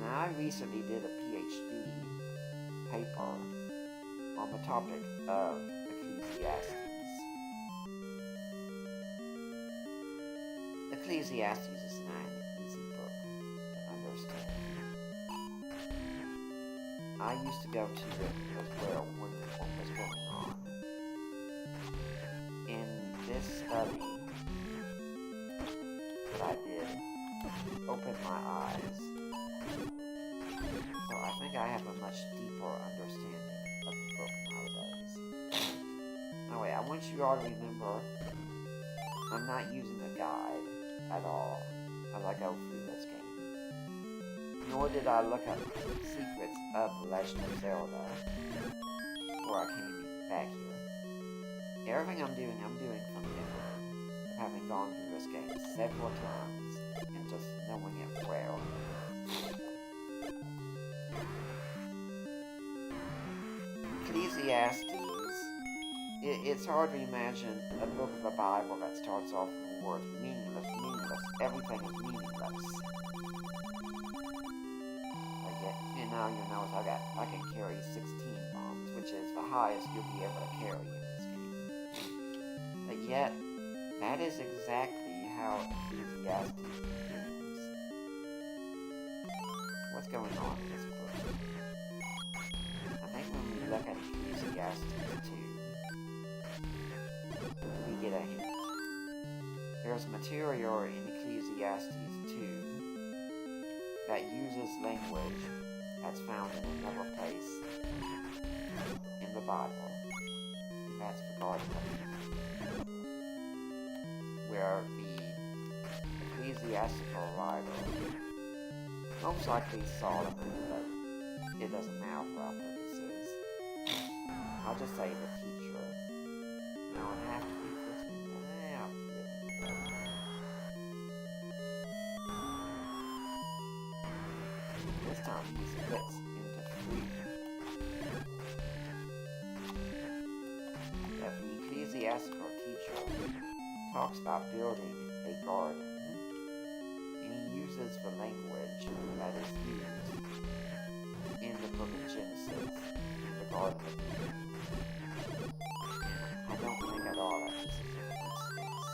Now, I recently did a PhD paper on the topic of Ecclesiastes. Ecclesiastes is not an easy book to understand. I used to go to it as well when what was going on. In this study that I did opened my eyes. So I think I have a much deeper understanding of the book nowadays. Anyway, I want you all to remember I'm not using a guide at all as I go through this game. Nor did I look up secrets of Legend of Zelda before I came back here. Everything I'm doing from memory, of having gone through this game several times and just knowing it well. Ecclesiastes, it's hard to imagine a book of the Bible that starts off with words. Meaningless, meaningless. Everything is meaningless. Like it, and now you notice I can carry 16 bombs, which is the highest you'll be able to carry in this game. But yet, that is exactly how Ecclesiastes begins. What's going on in this book? I think when we look at Ecclesiastes 2, we get a hint. There's material in Ecclesiastes 2 that uses language that's found in another place in the Bible. And that's the Garden of Eden, where the ecclesiastical writer, most likely Solomon, but it doesn't matter for our purposes. I'll just say the teacher. No, it have to be this one. This time he splits into 3. That the ecclesiastical teacher talks about building a garden, and he uses the language that is used in the book of Genesis, in the Garden of Eden. And I don't think at all that this is a coincidence.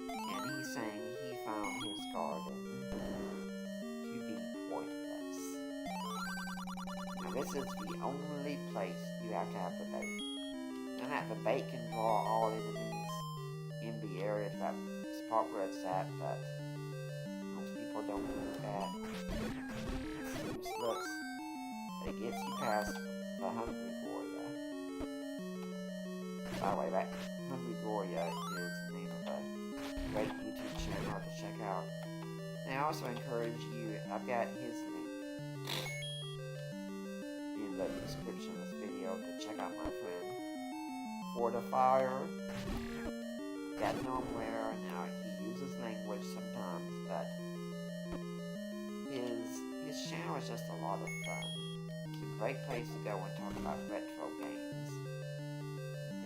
And he's saying he found his garden to be pointless. Now this is the only place you have to have the bait. And that the bait can draw all enemies in the area that spot where it's at, but most people don't do that. It's useless. It gets you past the Hungry Goria. By the way, that Hungry Goria is the name of a great YouTube channel to check out. And I also encourage you, I've got his link in the description of this video to check out my friend Fortifier. Got no where now. He uses language sometimes, but his channel is just a lot of fun. It's a great place to go and talk about retro games.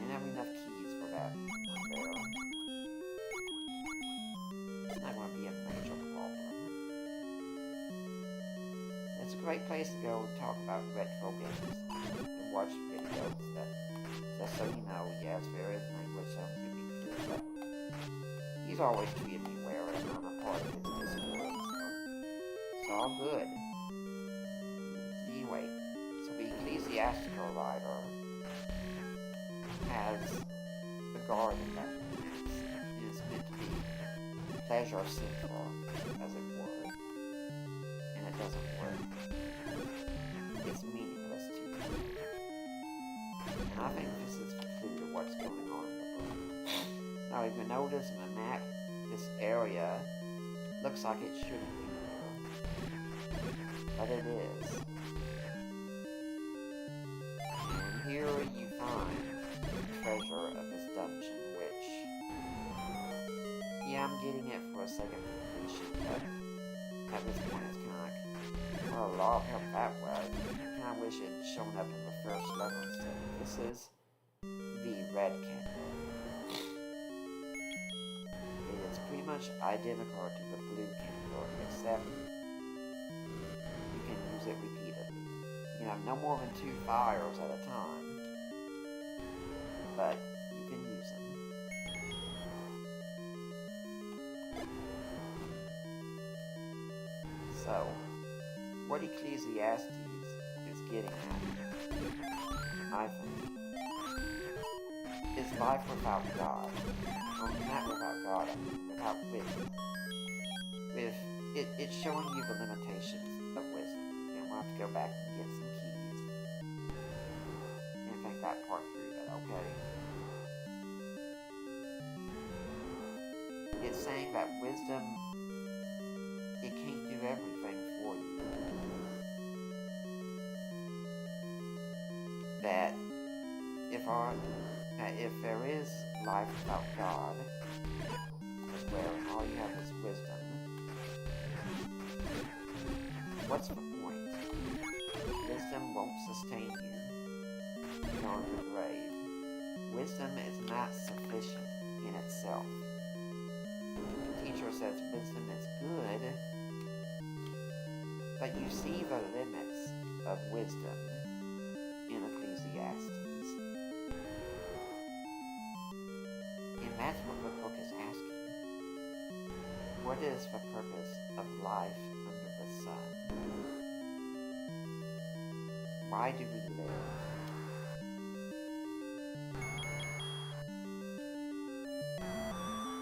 Didn't have enough keys for that one there. It's not going to be a major problem. It's a great place to go and talk about retro games and watch videos that, just so you know, yes, there is language that can be clear, but he's always treated me well, and I'm a part of his Discord, so it's all good. Anyway, so the ecclesiastical writer has the garden that is meant to be pleasure central, as it were, and it doesn't work. It's meaningless to me. And I think this is the clue to what's going on in the book. Now, if you notice in the map, this area looks like it shouldn't be here, but it is. And here you find the treasure of this dungeon, which, yeah, I'm getting it for a second completion, but at this point it's kind of like, well, a lot of help that was. I kind of wish it had shown up in the first level instead. This is the red candle. It is pretty much identical to the blue candle, except you can use it repeatedly. You can have no more than 2 fires at a time, but you can use them. So, what Ecclesiastes is getting at, I think, is life without God. Or not without God, I mean without wisdom. It's showing you the limitations of wisdom. And we'll have to go back and get some keys and think that part through, but okay. It's saying that wisdom, it can't do everything for you. That if there is life without God, where all you have is wisdom, what's the point? Wisdom won't sustain you beyond the grave. Wisdom is not sufficient in itself. The teacher says wisdom is good, but you see the limits of wisdom in Ecclesiastes. And that's what the book is asking. What is the purpose of life under the sun? Why do we live?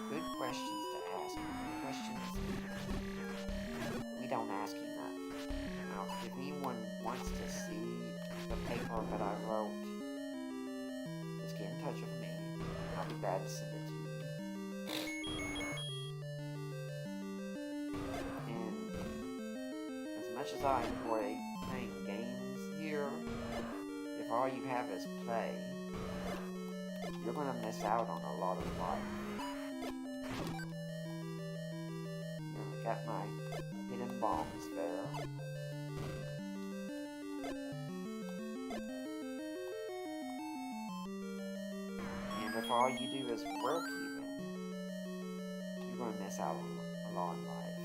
Good questions to ask. Questions we don't ask enough. Now, if anyone wants to see the paper that I wrote, just get in touch with me. I'll be glad to send it to you. And as much as I enjoy playing games here, if all you have is play, you're going to miss out on a lot of life. Got my hidden bombs there. And if all you do is work even, you're going to miss out on a lot in life.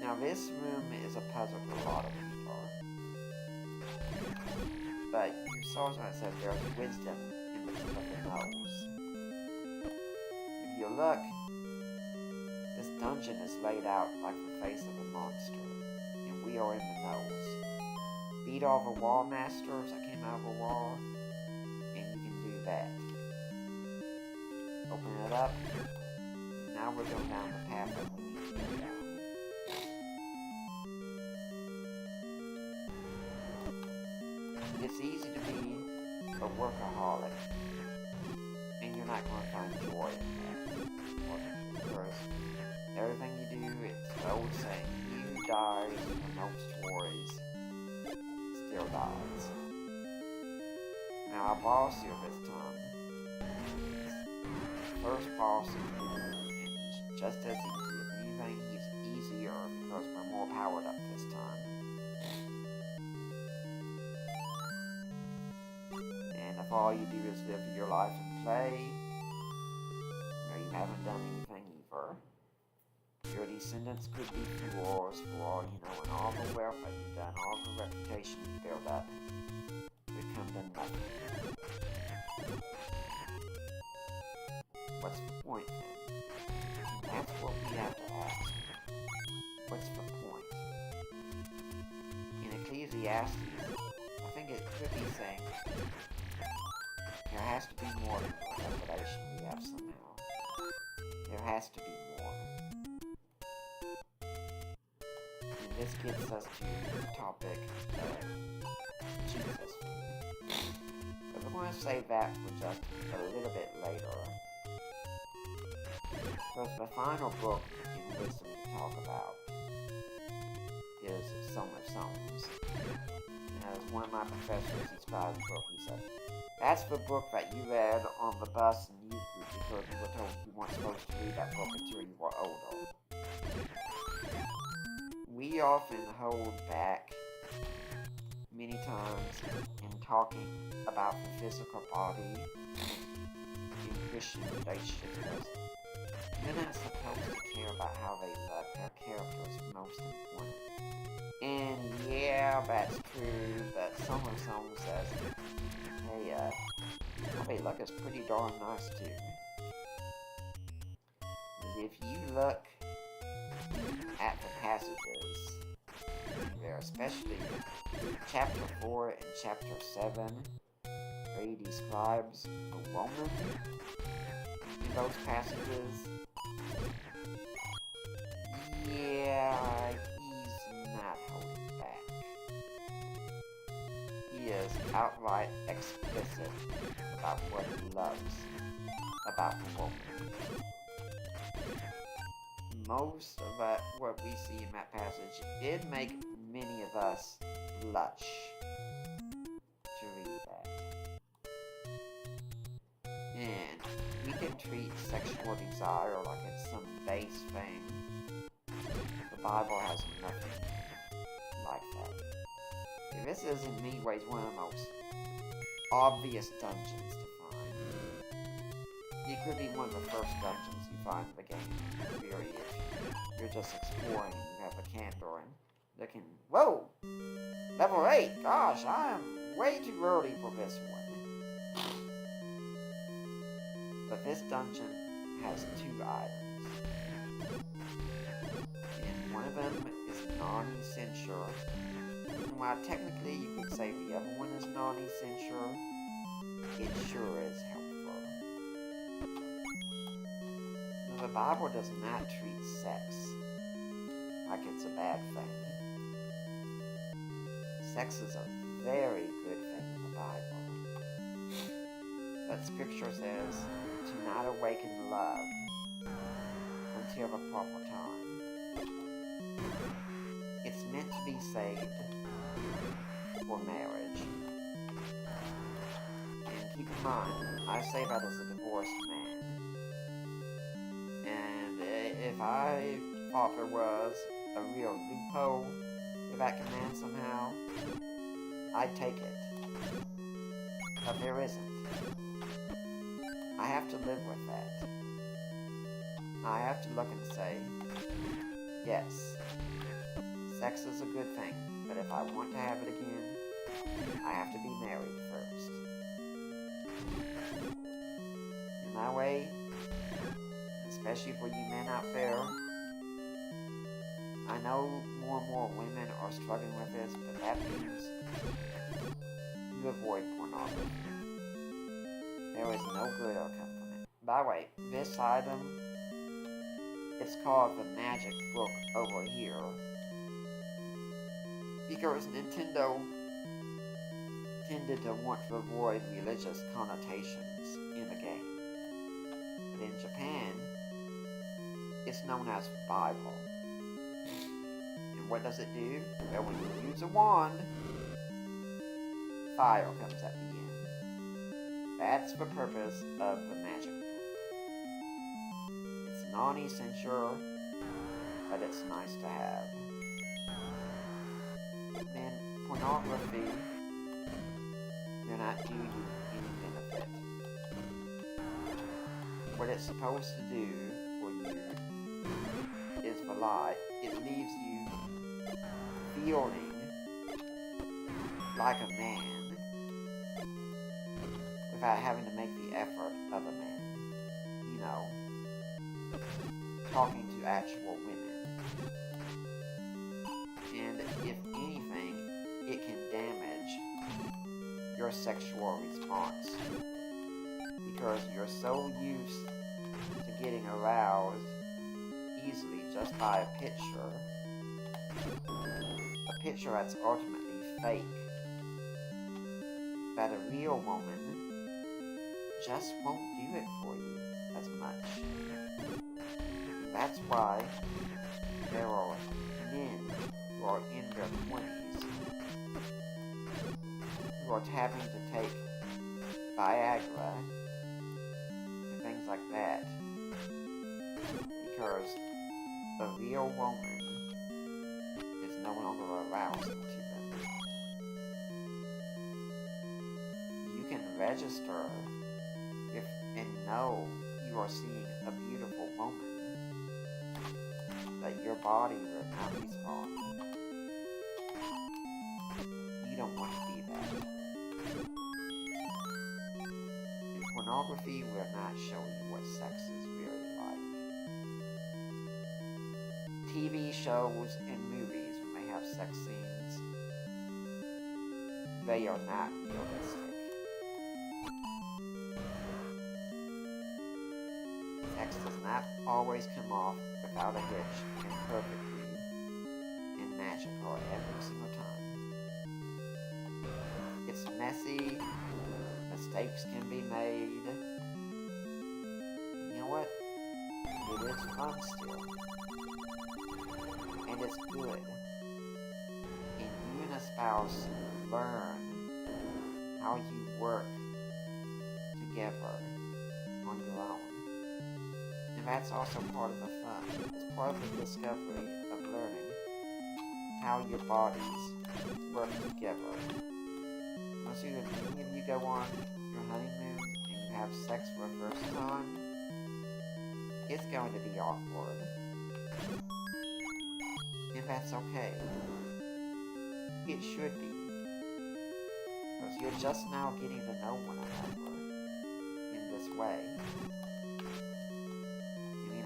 Now this room is a puzzle for a lot of people. But you saw as I said, there's wisdom in the tip of the nose. If you look, this dungeon is laid out like the face of a monster, and we are in the nose. Beat all the wall masters that came out of the wall, and you can do that. Open it up, and now we're going down the path that we need to go down. It's easy to be a workaholic, and you're not going to find joy in that. Because everything you do, it's the old saying, he who dies for most toys still dies. Now our boss here this time, first boss is just as easy. If anything, he's easier because we're more powered up this time. And if all you do is live your life and play, you haven't done anything either. Your descendants could be fools for all you know, and all the wealth that you've done, all the reputation you built up, would come to nothing. What's the point then? And that's what we have to ask. What's the point? In Ecclesiastes, I think it could be saying, there has to be more than the revelation we have somehow. There has to be more. And this gets us to the topic of Jesus. But we're going to save that for just a little bit later. Because the final book in Wisdom to talk about is Song of Songs. And as one of my professors described the book, he said, that's the book that you read on the bus in youth group because you were told you weren't supposed to read that book until you were older. We often hold back many times in talking about the physical body in Christian relationships because you're not supposed to care about how they look. Their character is most important. And yeah, that's true, but Song of Songs says, hey, how they look is pretty darn nice too. Because if you look at the passages there, especially chapter 4 and chapter 7, where he describes a woman in those passages, yeah, he's not holding back. He is outright explicit about what he loves about the woman. Most of what we see in that passage did make many of us blush to read that. And we can treat sexual desire like it's some base thing. The Bible has nothing like that. This is in many ways one of the most obvious dungeons to find. it could be one of the first dungeons you find in the game. Period. You're just exploring and you have a candle and looking. Whoa! Level 8! Gosh, I am way too early for this one. But this dungeon has 2 items. And one of them is non-essential. And while technically you could say the other one is non-essential, it sure is helpful. Now, the Bible does not treat sex like it's a bad thing. Sex is a very good thing in the Bible. But Scripture says to not awaken love until the proper time. It's meant to be saved for marriage. And keep in mind, I say that as a divorced man. And if I thought there was a real loophole to that command somehow, I'd take it. But there isn't. I have to live with that. I have to look and say, yes, sex is a good thing, but if I want to have it again, I have to be married first. In my way, especially for you men out there, I know more and more women are struggling with this, but that means you avoid pornography. There is no good that'll come from it. By the way, this item, it's called the Magic Book over here, because Nintendo tended to want to avoid religious connotations in the game. But in Japan, it's known as Bible. And what does it do? Well, when you use a wand, fire comes at the end. That's the purpose of the magic book. It's non-essential, but it's nice to have. And pornography, they're not due to any benefit. What it's supposed to do for you is the lie. It leaves you feeling like a man without having to make the effort of a man. You know, talking to actual women. And if anything, it can damage your sexual response. Because you're so used to getting aroused easily just by a picture that's ultimately fake, that a real woman just won't do it for you as much. That's why there are men who are in their 20s who are having to take Viagra and things like that because a real woman is no longer arousing to them. You can register if and know you are seeing a beautiful woman, that your body will not respond. You don't want to be that. And pornography will not show you what sex is really like. TV shows and movies, when they have sex scenes, they are not realistic. Sex does not always come off without a hitch and perfectly and magical every single time. It's messy, mistakes can be made. You know what? It is fun still. And it's good. And you and a spouse learn how you work together on your own. And that's also part of the fun. It's part of the discovery of learning how your bodies work together. Many of you go on your honeymoon and you have sex for the first time, it's going to be awkward. And that's okay. It should be. Because you're just now getting to know one another in this way. I mean,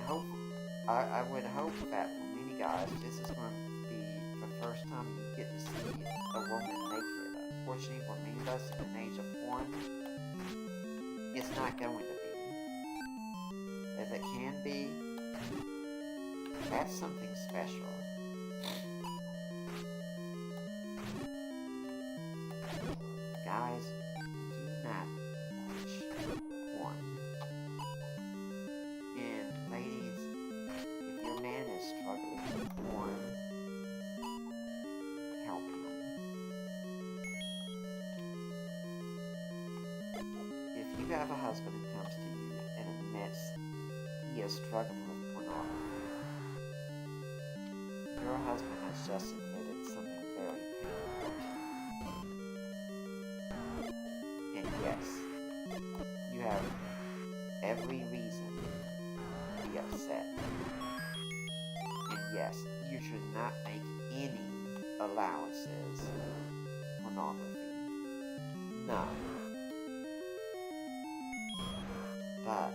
I would hope that for many guys, this is going to be the first time you get to see a woman naked. Unfortunately, for many of us in an age of porn, it's not going to be. If it can be, that's something special. Guys, do not watch porn. And ladies, if your man is struggling with porn, help him. If you have a husband who comes to you and admits he is struggling with pornography, your husband has just admitted something very painful to you. And yes, you have every reason to be upset. And yes, you should not make any allowances for pornography. None. But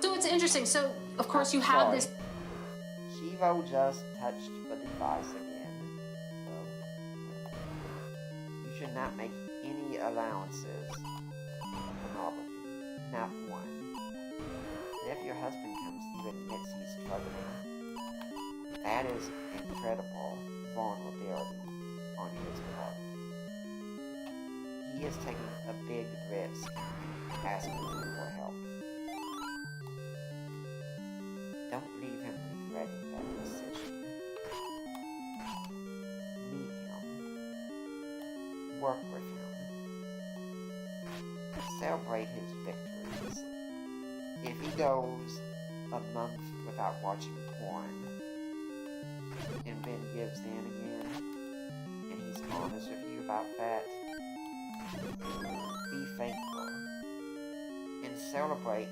So it's interesting. So, of course, you have this... Shivo just touched the device again. So, you should not make any allowances for pornography. Not one. But if your husband comes to you and admits he's struggling, that is incredible vulnerability on his part. He is taking a big risk asking you for help. Don't leave him regretting that decision. Meet him. Work with him. Celebrate his victories. If he goes a month without watching porn, and then gives in again, and he's honest with you about that, be thankful. And celebrate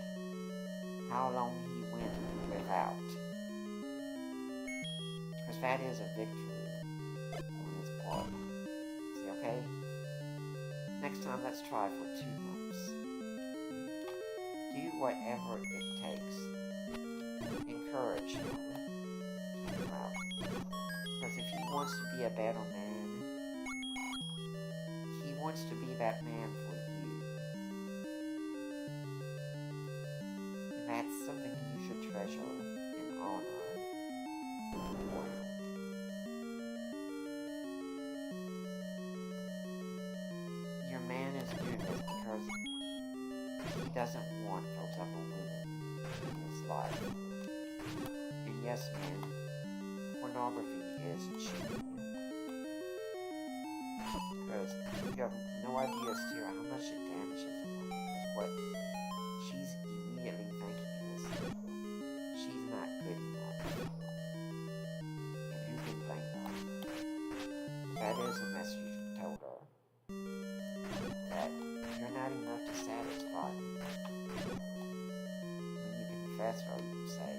how long he went without. Because that is a victory on his part. See, okay? Next time, let's try for 2 months. Do whatever it takes. Encourage him to come out. Because if he wants to be a better man, he wants to be that man for you. And that's something you should treasure and honor. Your man is doing this because he doesn't want those other women in his life. And yes, man, pornography is cheating. Because you have no idea, Steer, how much it damages a woman. Because what she's immediately thinking is, she's not good enough. And who can blame her? That is a message you told her. That you're not enough to satisfy me. When you confess her, you say,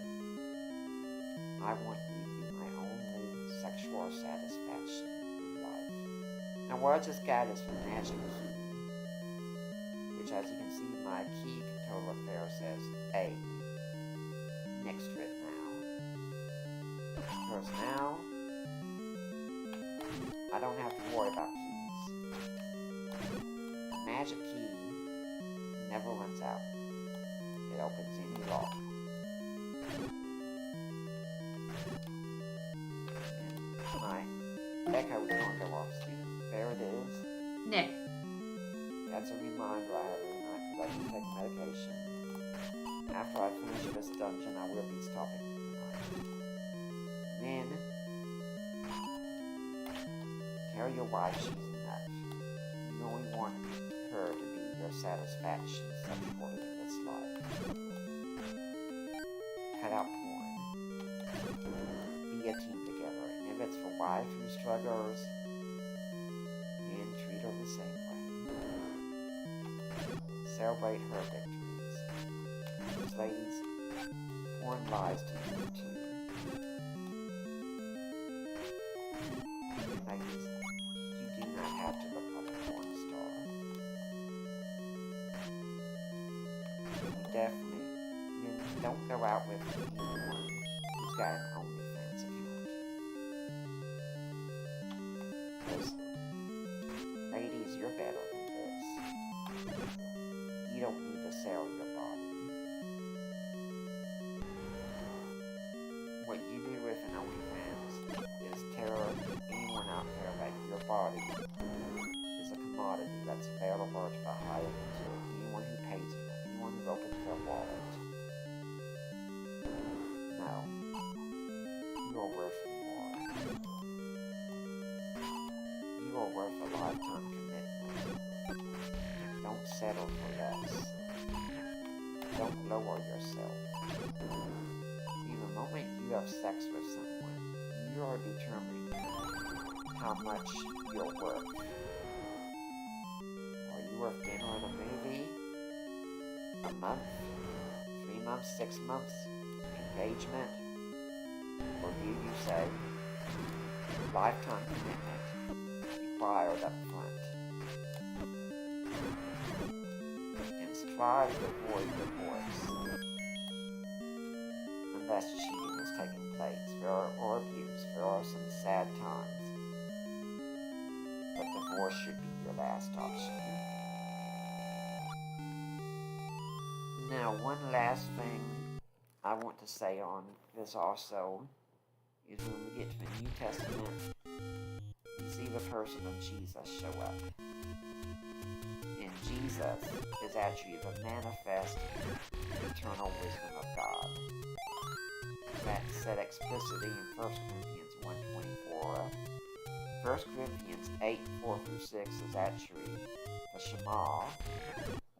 I want you to be my only sexual satisfaction in life. Now what I just got is from Magic Key, which as you can see, my key controller there says A next to it now. Because now, I don't have to worry about keys. The Magic Key never runs out. It opens any lock. And my echo is going to go off soon. There it is. Nick. That's a reminder I have every night because I do take medication. After I finish this dungeon, I will be stopping tonight. Then, tell your wife she's enough. You only want her to be your satisfaction sexually in this life. Cut out porn. Be a team together. And if it's for wife who struggles, then treat her the same way. Celebrate her victories. This lady's pouring lies to you too. And ladies, you do not have to look like a porn star. You definitely, don't go out with anyone who's got an OnlyFans account. Because, ladies, you're better than this. You don't need to sell your body. What you do with an OnlyFans is tell anyone out there that your body is a commodity that's available to buy to anyone who pays you, anyone who opens their wallet. No. You are worth more. You are worth a lifetime commitment. Don't settle for less. Don't lower yourself. See, the moment you have sex with someone, you are determining how much you're worth. Are you worth dinner and a movie? A month? 3 months? 6 months? Engagement? Or do you say lifetime commitment required up front? And strive to avoid divorce unless cheating is taking place or abuse. There are some sad times, but divorce should be your last option. Now, one last thing I want to say on this also is when we get to the New Testament, we see the person of Jesus show up. And Jesus is actually the manifest eternal wisdom of God. That's said explicitly in 1 Corinthians 1:24. 1 Corinthians 8:4-6 is actually the Shema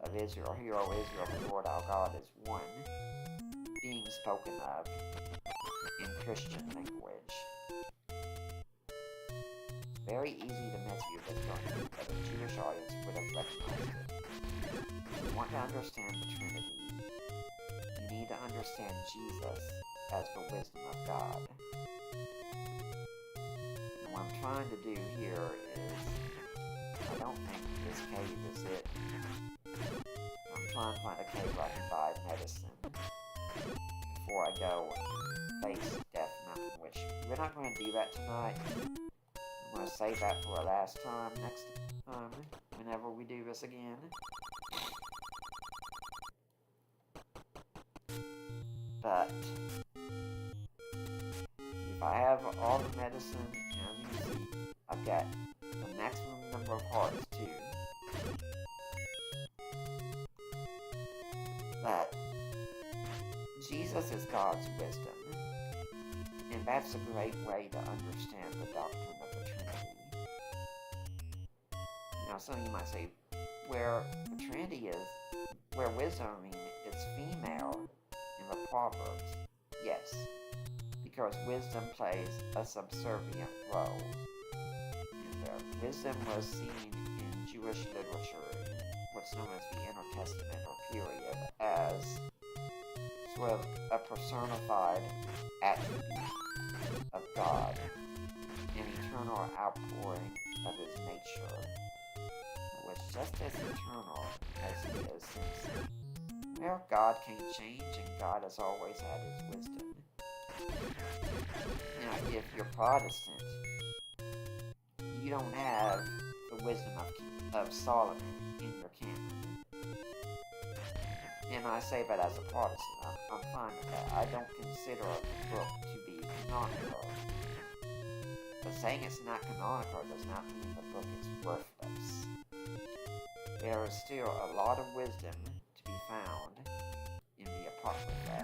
of Israel. Hear, O Israel, the Lord our God is one, being spoken of in Christian language. Very easy to miss view this one, but the Jewish audience would have recognized it. If you want to understand the Trinity, you need to understand Jesus as the wisdom of God. And what I'm trying to do here is, I don't think this cave is it. I'm trying to find a cave where I can buy medicine before I go face Death Mountain, which we're not going to do that tonight. I'm going to save that for a last time next time, whenever we do this again. But if I have all the medicine, and you can see, I've got the maximum number of hearts too. But Jesus is God's wisdom, and that's a great way to understand the doctrine of the Trinity. Now, some of you might say, where the Trinity is, where wisdom, I mean, it's female in the Proverbs. Yes, because wisdom plays a subservient role in there. Wisdom was seen in Jewish literature, in what's known as the intertestamental period, as sort of a personified attribute of God, an eternal outpouring of his nature, which just as eternal as he is, since, well, God can't change and God has always had his wisdom. Now, if you're Protestant, you don't have the wisdom of Solomon in your canon. And I say that as a Protestant. I'm fine with that. I don't consider a book to be canonical. But saying it's not canonical does not mean the book is worthless. There is still a lot of wisdom to be found in the Apocrypha,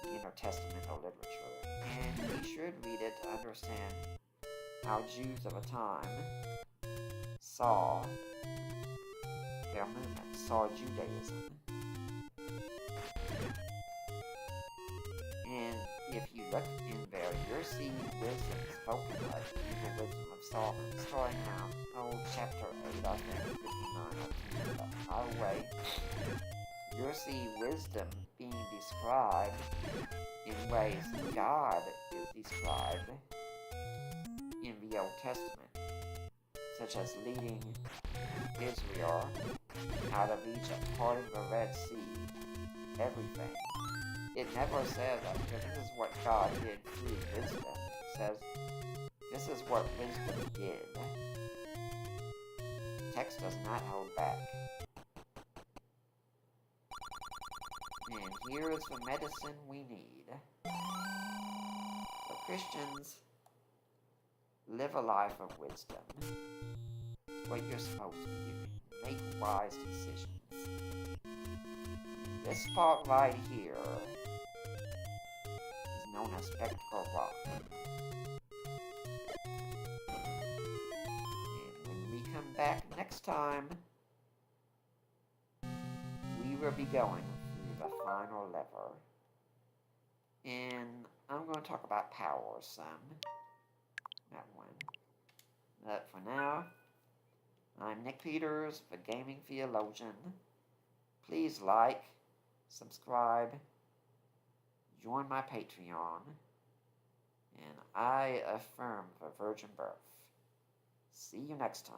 the intertestamental literature. And we should read it to understand how Jews of a time saw their movement, saw Judaism. And if you look in there, you're see wisdom spoken like in the Wisdom of Solomon, starting out, chapter 8, I think, 59, but either way, you'll see wisdom being described in ways God is described in the Old Testament, such as leading Israel out of Egypt, parting the Red Sea, everything. It never says that this is what God did through wisdom. It says this is what wisdom did. Text does not hold back. And here is the medicine we need. So Christians, live a life of wisdom. It's what you're supposed to be doing. Make wise decisions. This spot right here is known as Spectacle Rock. And when we come back next time, we will be going through the final lever. And I'm going to talk about power some. That one. But for now, I'm Nick Peters, the Gaming Theologian. Please like, subscribe, join my Patreon, and I affirm the virgin birth. See you next time.